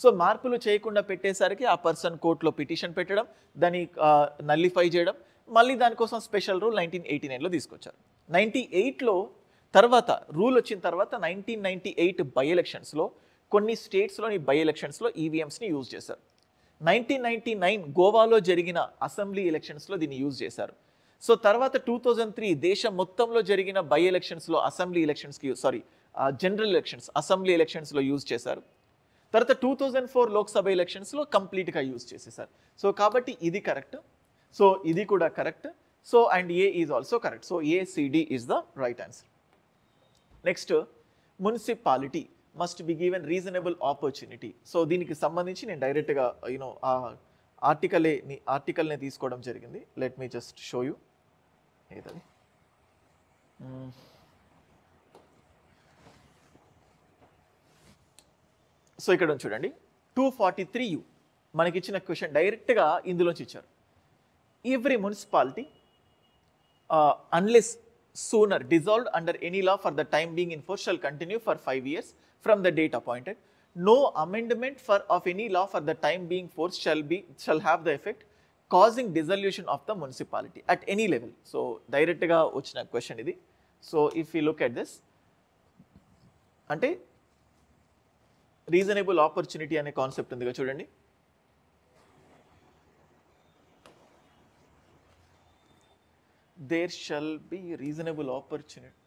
సో మార్పులు చేయకుండా పెట్టేసరికి ఆ పర్సన్ కోర్టులో పిటిషన్ పెట్టడం, దాన్ని నల్లిఫై చేయడం, మళ్ళీ దానికోసం స్పెషల్ రూల్ 1989లో తీసుకొచ్చారు. 98లో తర్వాత రూల్ వచ్చిన తర్వాత 1998 బై ఎలక్షన్స్లో కొన్ని స్టేట్స్లోని బై ఎలక్షన్స్లో ఈవీఎంస్ని యూజ్ చేశారు. 1999 గోవాలో జరిగిన అసెంబ్లీ ఎలక్షన్స్లో దీన్ని యూజ్ చేశారు. సో తర్వాత 2003 దేశం మొత్తంలో జరిగిన బై ఎలక్షన్స్లో అసెంబ్లీ ఎలక్షన్స్కి జనరల్ ఎలక్షన్స్ అసెంబ్లీ ఎలక్షన్స్లో యూజ్ చేశారు. తర్వాత 2004 లోక్సభ ఎలక్షన్స్లో కంప్లీట్గా యూజ్ చేసేసారు. సో కాబట్టి ఇది కరెక్ట్, సో ఇది కూడా correct, so and A is also correct. So A C D is the right answer. Next, municipality must be given reasonable opportunity. So దీనికి సంబంధించి నేను డైరెక్ట్గా ఆర్టికల్నే తీసుకోవడం జరిగింది. Let me just show you. ఏదది సో ఇక్కడ చూడండి, 243U మనకి ఇచ్చిన క్వశ్చన్ డైరెక్ట్గా ఇందులోంచి ఇచ్చారు. Every municipality unless sooner dissolved under any law for the time being in force shall continue for 5 years from the date appointed. No amendment of any law for the time being force shall have the effect causing dissolution of the municipality at any level. So direct ga ochina question idi. So if we look at this, ante reasonable opportunity ane concept undiga chudandi. There shall be reasonable opportunity.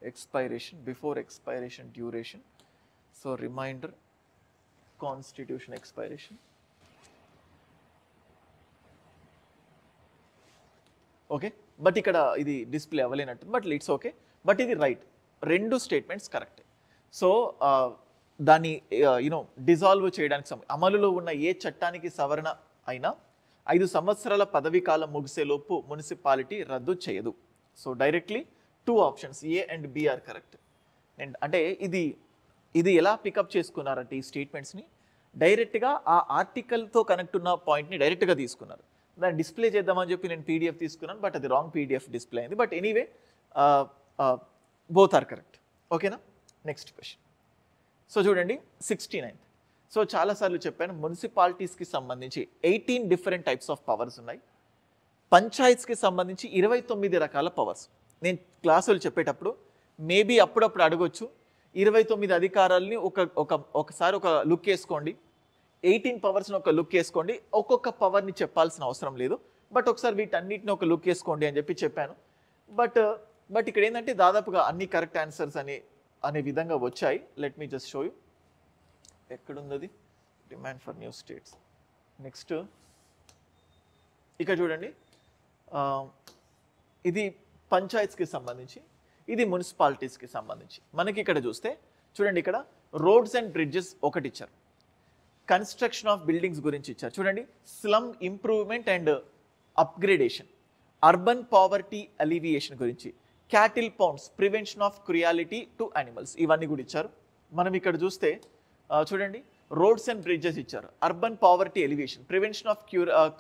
Expiration, before expiration, duration. So reminder, constitution expiration. Okay, but ikkada idi display avalenattu, but it's okay, but idi right, rendu statements correct. So dani dissolve cheyadaniki amalulo unna ఏ చట్టానికి సవరణ అయినా 5 సంవత్సరాల పదవీ కాలం ముగిసేలోపు municipality రద్దు చేయదు. So directly 2 options a and b are correct. And అంటే ఇది ఎలా పికప్ చేసుకున్నారంటే ఈ స్టేట్మెంట్స్ని డైరెక్ట్గా ఆ ఆర్టికల్తో కనెక్ట్ ఉన్న పాయింట్ని డైరెక్ట్గా తీసుకున్నారు. దాన్ని డిస్ప్లే చేద్దామని చెప్పి నేను పీడిఎఫ్ తీసుకున్నాను, బట్ అది రాంగ్ పీడిఎఫ్ డిస్ప్లే అయింది. But anyway both are correct. ఓకేనా? Next question. సో చూడండి 69th. సో చాలాసార్లు చెప్పాను, మున్సిపాలిటీస్కి సంబంధించి 18 డిఫరెంట్ టైప్స్ ఆఫ్ పవర్స్ ఉన్నాయి. పంచాయత్స్కి సంబంధించి 29 రకాల పవర్స్. నేను క్లాసులు చెప్పేటప్పుడు మేబీ అప్పుడప్పుడు అడగొచ్చు, 29 అధికారాలని ఒకసారి ఒక లుక్ వేసుకోండి, 18 పవర్స్ని ఒక లుక్ వేసుకోండి, ఒక్కొక్క పవర్ని చెప్పాల్సిన అవసరం లేదు, బట్ ఒకసారి వీటన్నిటిని ఒక లుక్ వేసుకోండి అని చెప్పి చెప్పాను. బట్ ఇక్కడ ఏంటంటే దాదాపుగా అన్ని కరెక్ట్ ఆన్సర్స్ అనే విధంగా వచ్చాయి. Let me just show you. ఎక్కడుంది అది? Demand for new states. Next ఇక్కడ చూడండి, ఇది పంచాయత్స్కి సంబంధించి, ఇది మున్సిపాలిటీస్కి సంబంధించి. మనకి ఇక్కడ చూస్తే చూడండి, ఇక్కడ రోడ్స్ అండ్ బ్రిడ్జెస్ ఒకటి ఇచ్చారు, కన్స్ట్రక్షన్ ఆఫ్ బిల్డింగ్స్ గురించి ఇచ్చారు. చూడండి, slum improvement and upgradation, urban poverty alleviation గురించి, cattle pounds, prevention of cruelty to animals, ఇవన్నీ కూడా ఇచ్చారు. మనం ఇక్కడ చూస్తే చూడంండి, రోడ్స్ అండ్ బ్రిడ్జెస్ ఇచ్చారు, urban poverty elevation, prevention of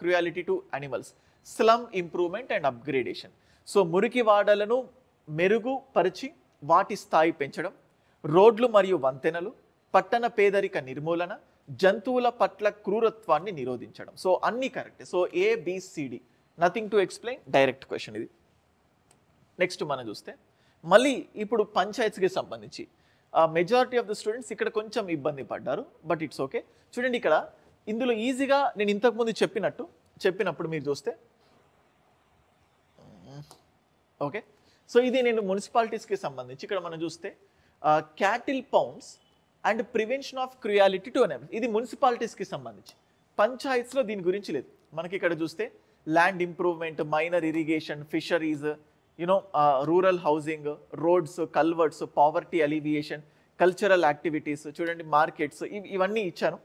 cruelty to animals, slum improvement and upgradation. So మురికి వాడలను మెరుగుపరిచి వాటి స్థాయి పెంచడం, రోడ్లు మరియు వంతెనలు, పట్టణ పేదరిక నిర్మూలన, జంతువుల పట్ల క్రూరత్వాన్ని నిరోధించడం. సో అన్నీ correct. So ABCD, nothing to explain, direct question ఇది. నెక్స్ట్ మనం చూస్తే మళ్ళీ ఇప్పుడు పంచాయత్స్కి సంబంధించి మెజారిటీ ఆఫ్ ద స్టూడెంట్స్ ఇక్కడ కొంచెం ఇబ్బంది పడ్డారు, బట్ ఇట్స్ ఓకే. చూడండి, ఇక్కడ ఇందులో ఈజీగా నేను ఇంతకుముందు చెప్పినప్పుడు మీరు చూస్తే ఓకే. సో ఇది నేను మున్సిపాలిటీస్కి సంబంధించి ఇక్కడ మనం చూస్తే cattle pounds and prevention of cruelty to animals, ఇది మున్సిపాలిటీస్కి సంబంధించి. పంచాయత్స్లో దీని గురించి లేదు. మనకి ఇక్కడ చూస్తే land improvement, minor irrigation, fisheries, rural housing, roads, culverts, poverty alleviation, cultural activities, చూడండి మార్కెట్స్, ఇవన్నీ ఇచ్చాను.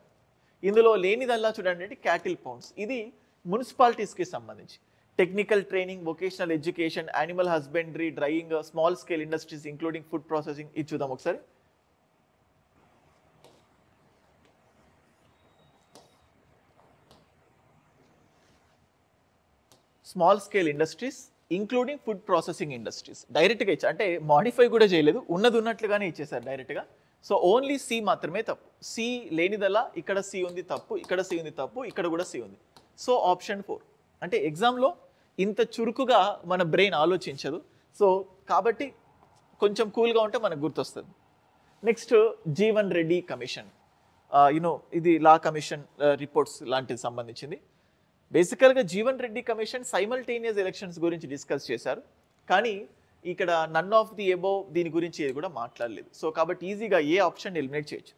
ఇందులో లేనిదల్లా చూడండి క్యాటిల్ పౌండ్స్, ఇది మున్సిపాలిటీస్కి సంబంధించి. Technical training, vocational education, animal husbandry, drying, small scale industries including food processing, ఇది చూద్దాం ఒకసారి. Small scale industries including food processing industries, డైరెక్ట్గా ఇచ్చారు, అంటే మాడిఫై కూడా చేయలేదు, ఉన్నది ఉన్నట్లుగానే ఇచ్చేసారు డైరెక్ట్గా. సో ఓన్లీ సి మాత్రమే తప్పు, సి లేనిదల్లా ఇక్కడ సి ఉంది తప్పు, ఇక్కడ సి ఉంది తప్పు, ఇక్కడ కూడా సి ఉంది. So option 4. అంటే ఎగ్జామ్లో ఇంత చురుకుగా మన బ్రెయిన్ ఆలోచించదు, సో కాబట్టి కొంచెం కూల్గా ఉంటే మనకు గుర్తొస్తుంది. నెక్స్ట్ జీవన్ రెడ్డి కమిషన్, ఇది లా కమిషన్ రిపోర్ట్స్ లాంటిది సంబంధించింది. బేసికల్గా Jeevan Reddy commission simultaneous elections గురించి డిస్కస్ చేశారు, కానీ ఇక్కడ నన్ ఆఫ్ ది ఎబోవ్ దీని గురించి ఏది కూడా మాట్లాడలేదు. సో కాబట్టి ఈజీగా ఏ ఆప్షన్ ఎలిమినేట్ చేయొచ్చు.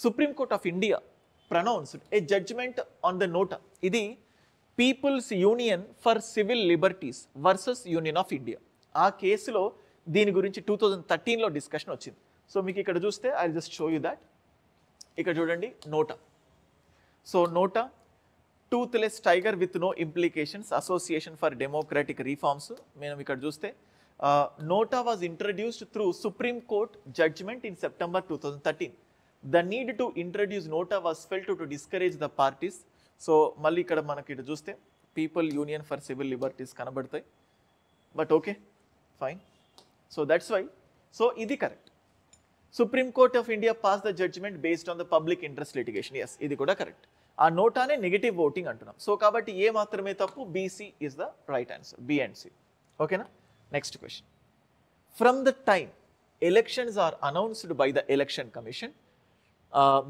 Supreme court of India pronounced a judgment on the NOTA, ఇది people's union for civil liberties versus union of India. ఆ కేసులో దీని గురించి 2013లో డిస్కషన్ వచ్చింది. సో మీకు ఇక్కడ చూస్తే I just show you that. ఇక్కడ చూడండి NOTA. So NOTA, toothless tiger with no implications, association for democratic reforms. మేము ఇక్కడ చూస్తే NOTA was introduced through supreme court judgment in September 2013. The need to introduce NOTA was felt to discourage the parties. So మళ్ళీ ఇక్కడ మనకి ఇటు చూస్తే people union for civil liberties కనబడతాయి, but okay fine. So that's why, so ఇది correct. Supreme court of India pass the judgment based on the public interest litigation, yes ఇది కూడా correct. ఆ నోటానే నెగిటివ్ ఓటింగ్ అంటున్నాం. సో కాబట్టి a మాత్రమే తప్పు, BC is the right answer, B and C. ఓకేనా? Next question. From the time elections are announced by the election commission,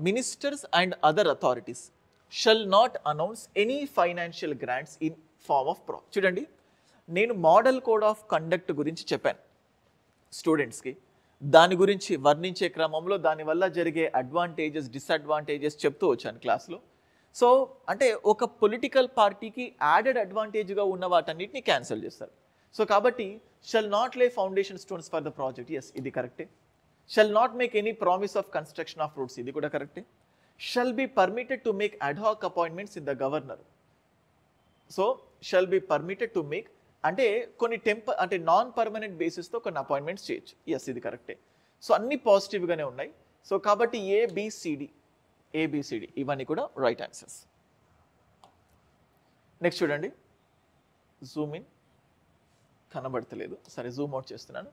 ministers and other authorities shall not announce any financial grants in form of profit. చూడండి, నేను model code of conduct గురించి చెప్పాను స్టూడెంట్స్కి, దాని గురించి వర్ణించే క్రమంలో దానివల్ల జరిగే అడ్వాంటేజెస్, డిసడ్వాంటేజెస్ చెప్తూ వచ్చాను క్లాస్లో. సో అంటే ఒక పొలిటికల్ పార్టీకి యాడెడ్ అడ్వాంటేజ్గా ఉన్న వాటన్నిటిని క్యాన్సిల్ చేస్తారు. సో కాబట్టి shall not lay foundation stones for the project, yes ఇది కరెక్టే. Shall not make any promise of construction of roads, ఇది కూడా కరెక్టే. Shall be permitted to make ad hoc appointments in the governor. So shall be permitted to make అంటే కొన్ని అంటే non permanent బేసిస్తో కొన్ని appointments చేయొచ్చు, ఎస్ ఇది కరెక్టే. సో అన్ని పాజిటివ్గానే ఉన్నాయి. సో కాబట్టి ABCD ఏబిసిడి ఇవన్నీ కూడా రైట్ ఆన్సర్స్. నెక్స్ట్ చూడండి, జూమ్ ఇన్ కనబడతలేదు, సరే జూమ్ అవుట్ చేస్తున్నాను.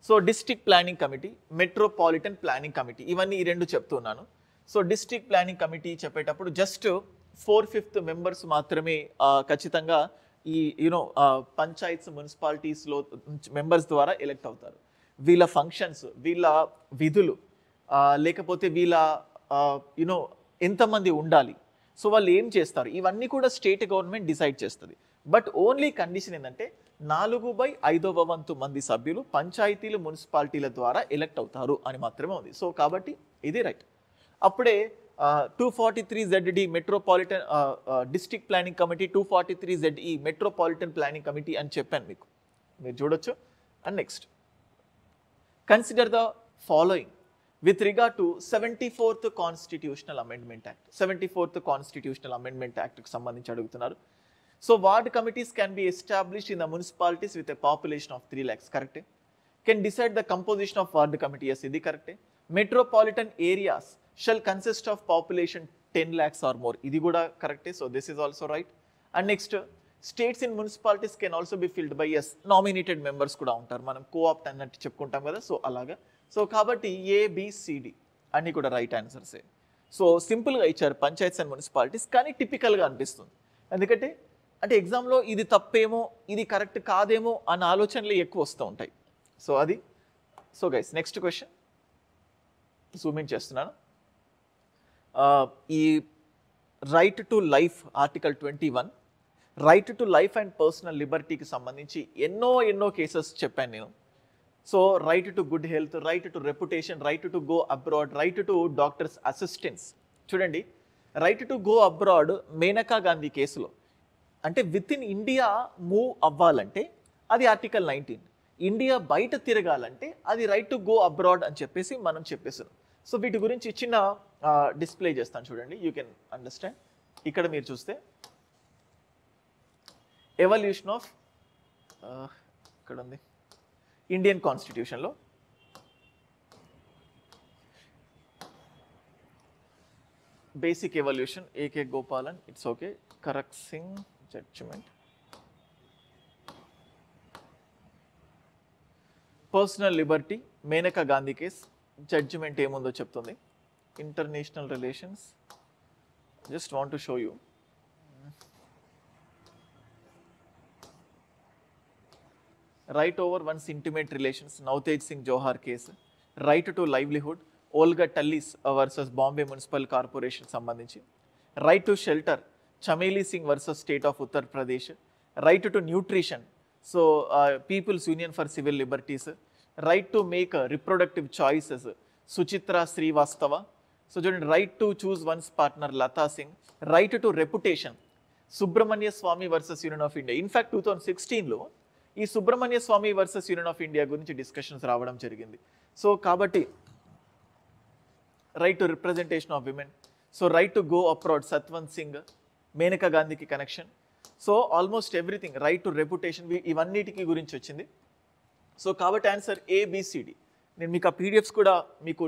So district planning committee, metropolitan planning committee, ఇవన్నీ ఈ రెండు చెప్తున్నాను. సో డిస్ట్రిక్ట్ ప్లానింగ్ కమిటీ చెప్పేటప్పుడు జస్ట్ 4/5 మెంబర్స్ మాత్రమే ఖచ్చితంగా ఈ పంచాయత్స్ మున్సిపాలిటీస్లో మెంబర్స్ ద్వారా ఎలెక్ట్ అవుతారు. వీళ్ళ ఫంక్షన్స్, వీళ్ళ విధులు, లేకపోతే వీళ్ళ ఎంతమంది ఉండాలి, సో వాళ్ళు ఏం చేస్తారు, ఇవన్నీ కూడా స్టేట్ గవర్నమెంట్ డిసైడ్ చేస్తుంది. బట్ ఓన్లీ కండిషన్ ఏంటంటే 4/5 మంది సభ్యులు పంచాయతీలు మున్సిపాలిటీల ద్వారా ఎలెక్ట్ అవుతారు అని మాత్రమే ఉంది. సో కాబట్టి ఇది రైట్. అప్పుడే 243ZD metropolitan district planning committee, 243ZE metropolitan planning committee అని చెప్పాను మీకు, మీరు చూడొచ్చు. And next consider the following with regard to 74th constitutional amendment act. 74th constitutional amendment యాక్ట్కి సంబంధించి అడుగుతున్నారు. So ward committees can be established in the municipalities with a population of 3 lakhs, కరెక్టే. Can decide the composition of ward committee, yes ఇది కరెక్టే. Metropolitan areas shall consist of population 10 lakhs or more, ఇది కూడా కరెక్టే. So this is also right. And next states in municipalities can also be filled by yes nominated members కూడా ఉంటారు, మనం co-opt అన్నట్టు చెప్పుకుంటాం కదా, సో అలాగా. సో కాబట్టి ఏబిసిడి అన్నీ కూడా రైట్ ఆన్సర్సే. సో సింపుల్గా ఇచ్చారు పంచాయత్స్ అండ్ మున్సిపాలిటీస్, కానీ టిపికల్గా అనిపిస్తుంది. ఎందుకంటే ఎగ్జామ్లో ఇది తప్పేమో, ఇది కరెక్ట్ కాదేమో అన్న ఆలోచనలు ఎక్కువ వస్తూ ఉంటాయి. సో అది. So guys next question zoom in చేస్తున్నాను. ఈ right to life article 21, right to life and personal లిబర్టీకి సంబంధించి ఎన్నో కేసెస్ చెప్పాను నేను. So right to good health, right to reputation, right to go abroad, right to doctors assistance. చూడండి, right to go abroad Maneka Gandhi కేసులో అంటే విత్ ఇన్ ఇండియా మూవ్ అవ్వాలంటే అది ఆర్టికల్ 19, ఇండియా బయట తిరగాలంటే అది రైట్ టు గో అబ్రాడ్ అని చెప్పేసి మనం చెప్పేసాం. సో వీటి గురించి చిన్న డిస్ప్లే చేస్తాను చూడండి, యూ కెన్ అండర్స్టాండ్. ఇక్కడ మీరు చూస్తే ఎవల్యూషన్ ఆఫ్ ఇక్కడ ఉంది ఇండియన్ కాన్స్టిట్యూషన్లో basic evolution, AK Gopalan, it's okay, కరెక్సింగ్ judgement, personal Liberty, Maneka Gandhi case, judgement ఏముందో చెప్తుంది. International relations, just want to show you. Right over once intimate relations, Navtej Singh Johar case, right to livelihood, Olga టల్లీస్ versus Bombay municipal corporation సంబంధించి, right to shelter, chameli Singh versus state of Uttar Pradesh, right to nutrition, so peoples union for civil liberties, right to make reproductive choices, Suchitra Srivastava. So చూడండి, right to choose one's partner, Lata Singh, right to reputation, Subramanya Swamy versus union of India. In fact 2016లో ఈ Subramanya Swamy versus union of India గురించి discussions రావడం జరిగింది. So కాబట్టి right to representation of women, so right to go abroad, Satwant Singh, Maneka గాంధీకి connection. So almost everything, right to reputation, ఇవన్నిటికీ గురించి వచ్చింది. సో కాబట్టి ఆన్సర్ ఏబిసిడి. నేను మీకు ఆ పీడిఎఫ్స్ కూడా మీకు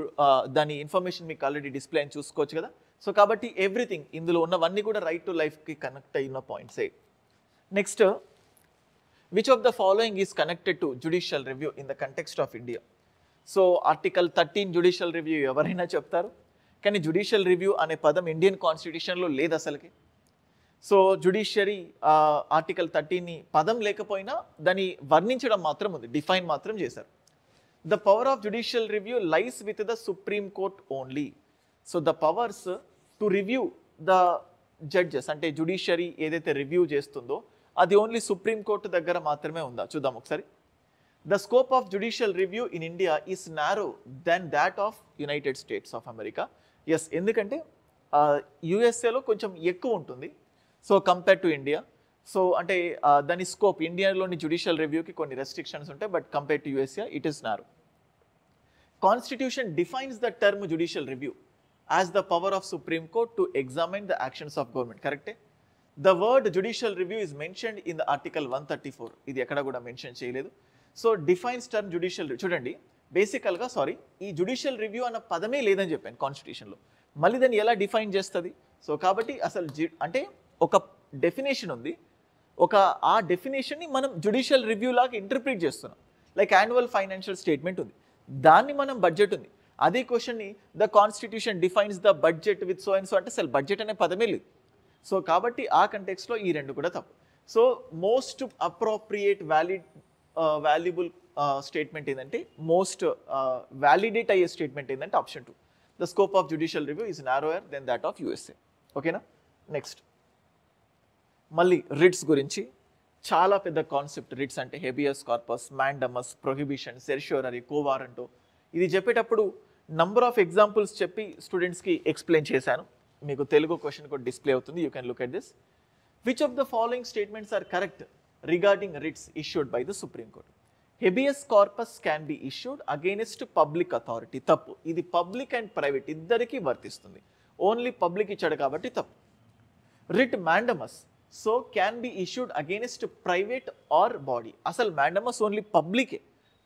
దాని ఇన్ఫర్మేషన్ మీకు ఆల్రెడీ డిస్ప్లే అని చూసుకోవచ్చు కదా. సో కాబట్టి ఎవ్రీథింగ్ ఇందులో ఉన్నవన్నీ కూడా రైట్ టు లైఫ్కి కనెక్ట్ అయిన పాయింట్సే. Next, which of the following is connected to judicial review in the context of India. So article 13 judicial review ఎవరైనా చెప్తారు, కానీ జుడిషియల్ రివ్యూ అనే పదం ఇండియన్ కాన్స్టిట్యూషన్లో లేదు అసలుకి. సో జుడిషియరీ ఆర్టికల్ 13ని పదం లేకపోయినా దాన్ని వర్ణించడం మాత్రం ఉంది, డిఫైన్ మాత్రం చేశారు. The power of judicial review lies with the supreme court only. So the powers to review the judges, అంటే జుడిషియరీ ఏదైతే రివ్యూ చేస్తుందో అది ఓన్లీ సుప్రీం కోర్టు దగ్గర మాత్రమే ఉందా చూద్దాం ఒకసారి. The scope of judicial review in India is narrow then that of United States of America. Yes, ఎందుకంటే యుఎస్ఏలో కొంచెం ఎక్కువ ఉంటుంది so compare to India. So అంటే దాని స్కోప్, ఇండియాలోని జుడిషియల్ రివ్యూకి కొన్ని రెస్ట్రిక్షన్స్ ఉంటాయి, but compare to USA it is narrow. Constitution defines the term judicial review as the power of Supreme Court to examine the actions of government, కరెక్టే. The word judicial review is mentioned in the article 134, ఇది ఎక్కడ కూడా mention చేయలేదు. So defines term judicial, చూడండి బేసికల్గా ఈ judicial review అన్న పదమే లేదని చెప్పాను కాన్స్టిట్యూషన్లో. మళ్ళీ దాన్ని ఎలా డిఫైన్ చేస్తుంది? సో కాబట్టి అసలు అంటే ఒక డెఫినేషన్ ఉంది, ఆ డెఫినేషన్ని మనం జ్యుడిషియల్ రివ్యూ లాగా ఇంటర్ప్రిట్ చేస్తున్నాం. లైక్ యాన్యువల్ ఫైనాన్షియల్ స్టేట్మెంట్ ఉంది, దాన్ని మనం బడ్జెట్ ఉంది. అదే క్వశ్చన్ని the constitution defines the budget with so and so అంటే అసలు బడ్జెట్ అనే పదమే లేదు. సో కాబట్టి ఆ కంటెక్స్లో ఈ రెండు కూడా తప్పు. So most appropriate valuable statement ఏంటంటే, మోస్ట్ వ్యాలిడేట్ అయ్యే స్టేట్మెంట్ ఏంటంటే option 2, the scope of judicial review is narrower then that of USA. ఓకేనా? నెక్స్ట్ మళ్ళీ రిట్స్ గురించి చాలా పెద్ద కాన్సెప్ట్. రిట్స్ అంటే habeas corpus, mandamus, prohibition, certiorari, quo warranto. ఇది చెప్పేటప్పుడు నంబర్ ఆఫ్ ఎగ్జాంపుల్స్ చెప్పి స్టూడెంట్స్కి ఎక్స్ప్లెయిన్ చేశాను. మీకు తెలుగు క్వశ్చన్ కూడా డిస్ప్లే అవుతుంది, you can look at this. Which of the following statements are correct regarding writs issued by the supreme court? Habeas corpus can be issued against public authority. తప్పు. ఇది public and private ఇద్దరికీ వర్తిస్తుంది, only public ఇచ్చాడు కాబట్టి తప్పు. Writ mandamus so can be issued against private or body. అసలు mandamus only పబ్లికే,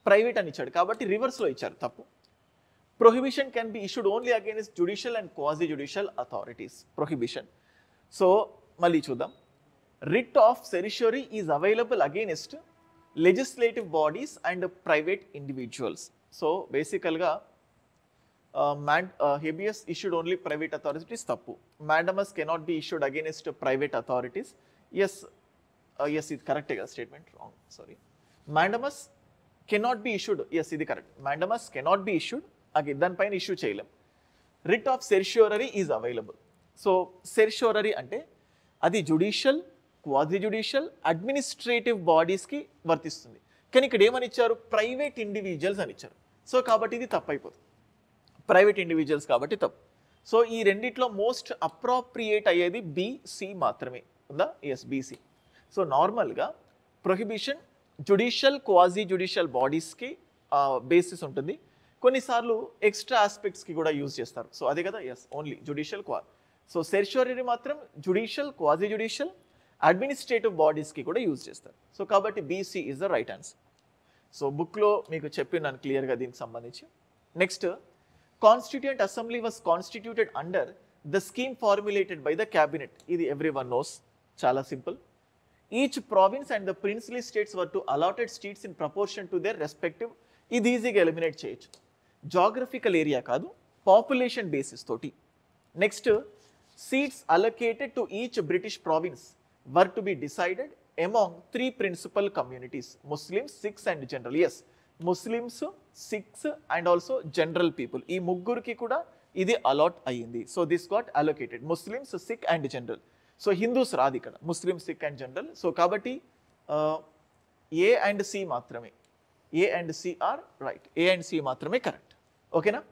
private అని ఇచ్చాడు కాబట్టి రివర్స్లో ఇచ్చారు, తప్పు. Prohibition can be issued only against judicial and quasi judicial authorities. Prohibition. So మళ్ళీ చూద్దాం. Writ of certiorari is available against legislative bodies and private individuals. So బేసికల్గా habeas issued only private authorities, తప్పు. Mandamus cannot be issued against private authorities. Yes, yes, ఇది కరెక్టే కదా statement, wrong, sorry. Mandamus cannot be issued, yes, ఇది correct. Mandamus cannot be issued, దానిపైన issue చేయలేం. Writ of certiorari is available. So certiorari అంటే అది judicial, quasi judicial, administrative బాడీస్కి వర్తిస్తుంది. కానీ ఇక్కడ ఏమని ఇచ్చారు? ప్రైవేట్ ఇండివిజువల్స్ అని ఇచ్చారు. సో కాబట్టి ఇది తప్పు అయిపోతుంది, ప్రైవేట్ ఇండివిజువల్స్ కాబట్టి తప్పు. సో ఈ రెండిట్లో మోస్ట్ అప్రోప్రియేట్ అయ్యేది బీసీ మాత్రమే ఉందా? Yes, BC. సో నార్మల్గా ప్రొహిబిషన్ జ్యుడిషియల్, క్వాజీ జ్యుడిషియల్ బాడీస్కి బేసిస్ ఉంటుంది, కొన్నిసార్లు ఎక్స్ట్రా ఆస్పెక్ట్స్కి కూడా యూజ్ చేస్తారు. సో అదే కదా, ఎస్, ఓన్లీ జ్యుడిషియల్, సో సెర్షియరీ మాత్రం జ్యుడిషియల్, క్వాజీ జ్యుడిషియల్, అడ్మినిస్ట్రేటివ్ బాడీస్కి కూడా యూజ్ చేస్తారు. సో కాబట్టి BC is the right answer. So బుక్లో మీకు చెప్పినాను క్లియర్గా దీనికి సంబంధించి. Next, Constituent Assembly was constituted under the scheme formulated by the cabinet. ఇది everyone knows, చాలా simple. Each province and the princely states were to allotted seats in proportion to their respective. ఇది ఈజీగా ఎలిమినేట్ చేయొచ్చు, geographical area కాదు, population basis తోటి. Next, seats allocated to each British province were to be decided among 3 principal communities, Muslims, Sikhs and general. Yes, Muslims, Sikhs and also general people, ఈ ముగ్గురికి కూడా ఇది allot అయ్యింది. So this got allocated, Muslims, Sikh and general. So Hindus రాదు ఇక్కడ, Muslim, Sikh and general. So కాబట్టి a and C మాత్రమే, a and c are right, A and C మాత్రమే కరెక్ట్. ఓకేనా?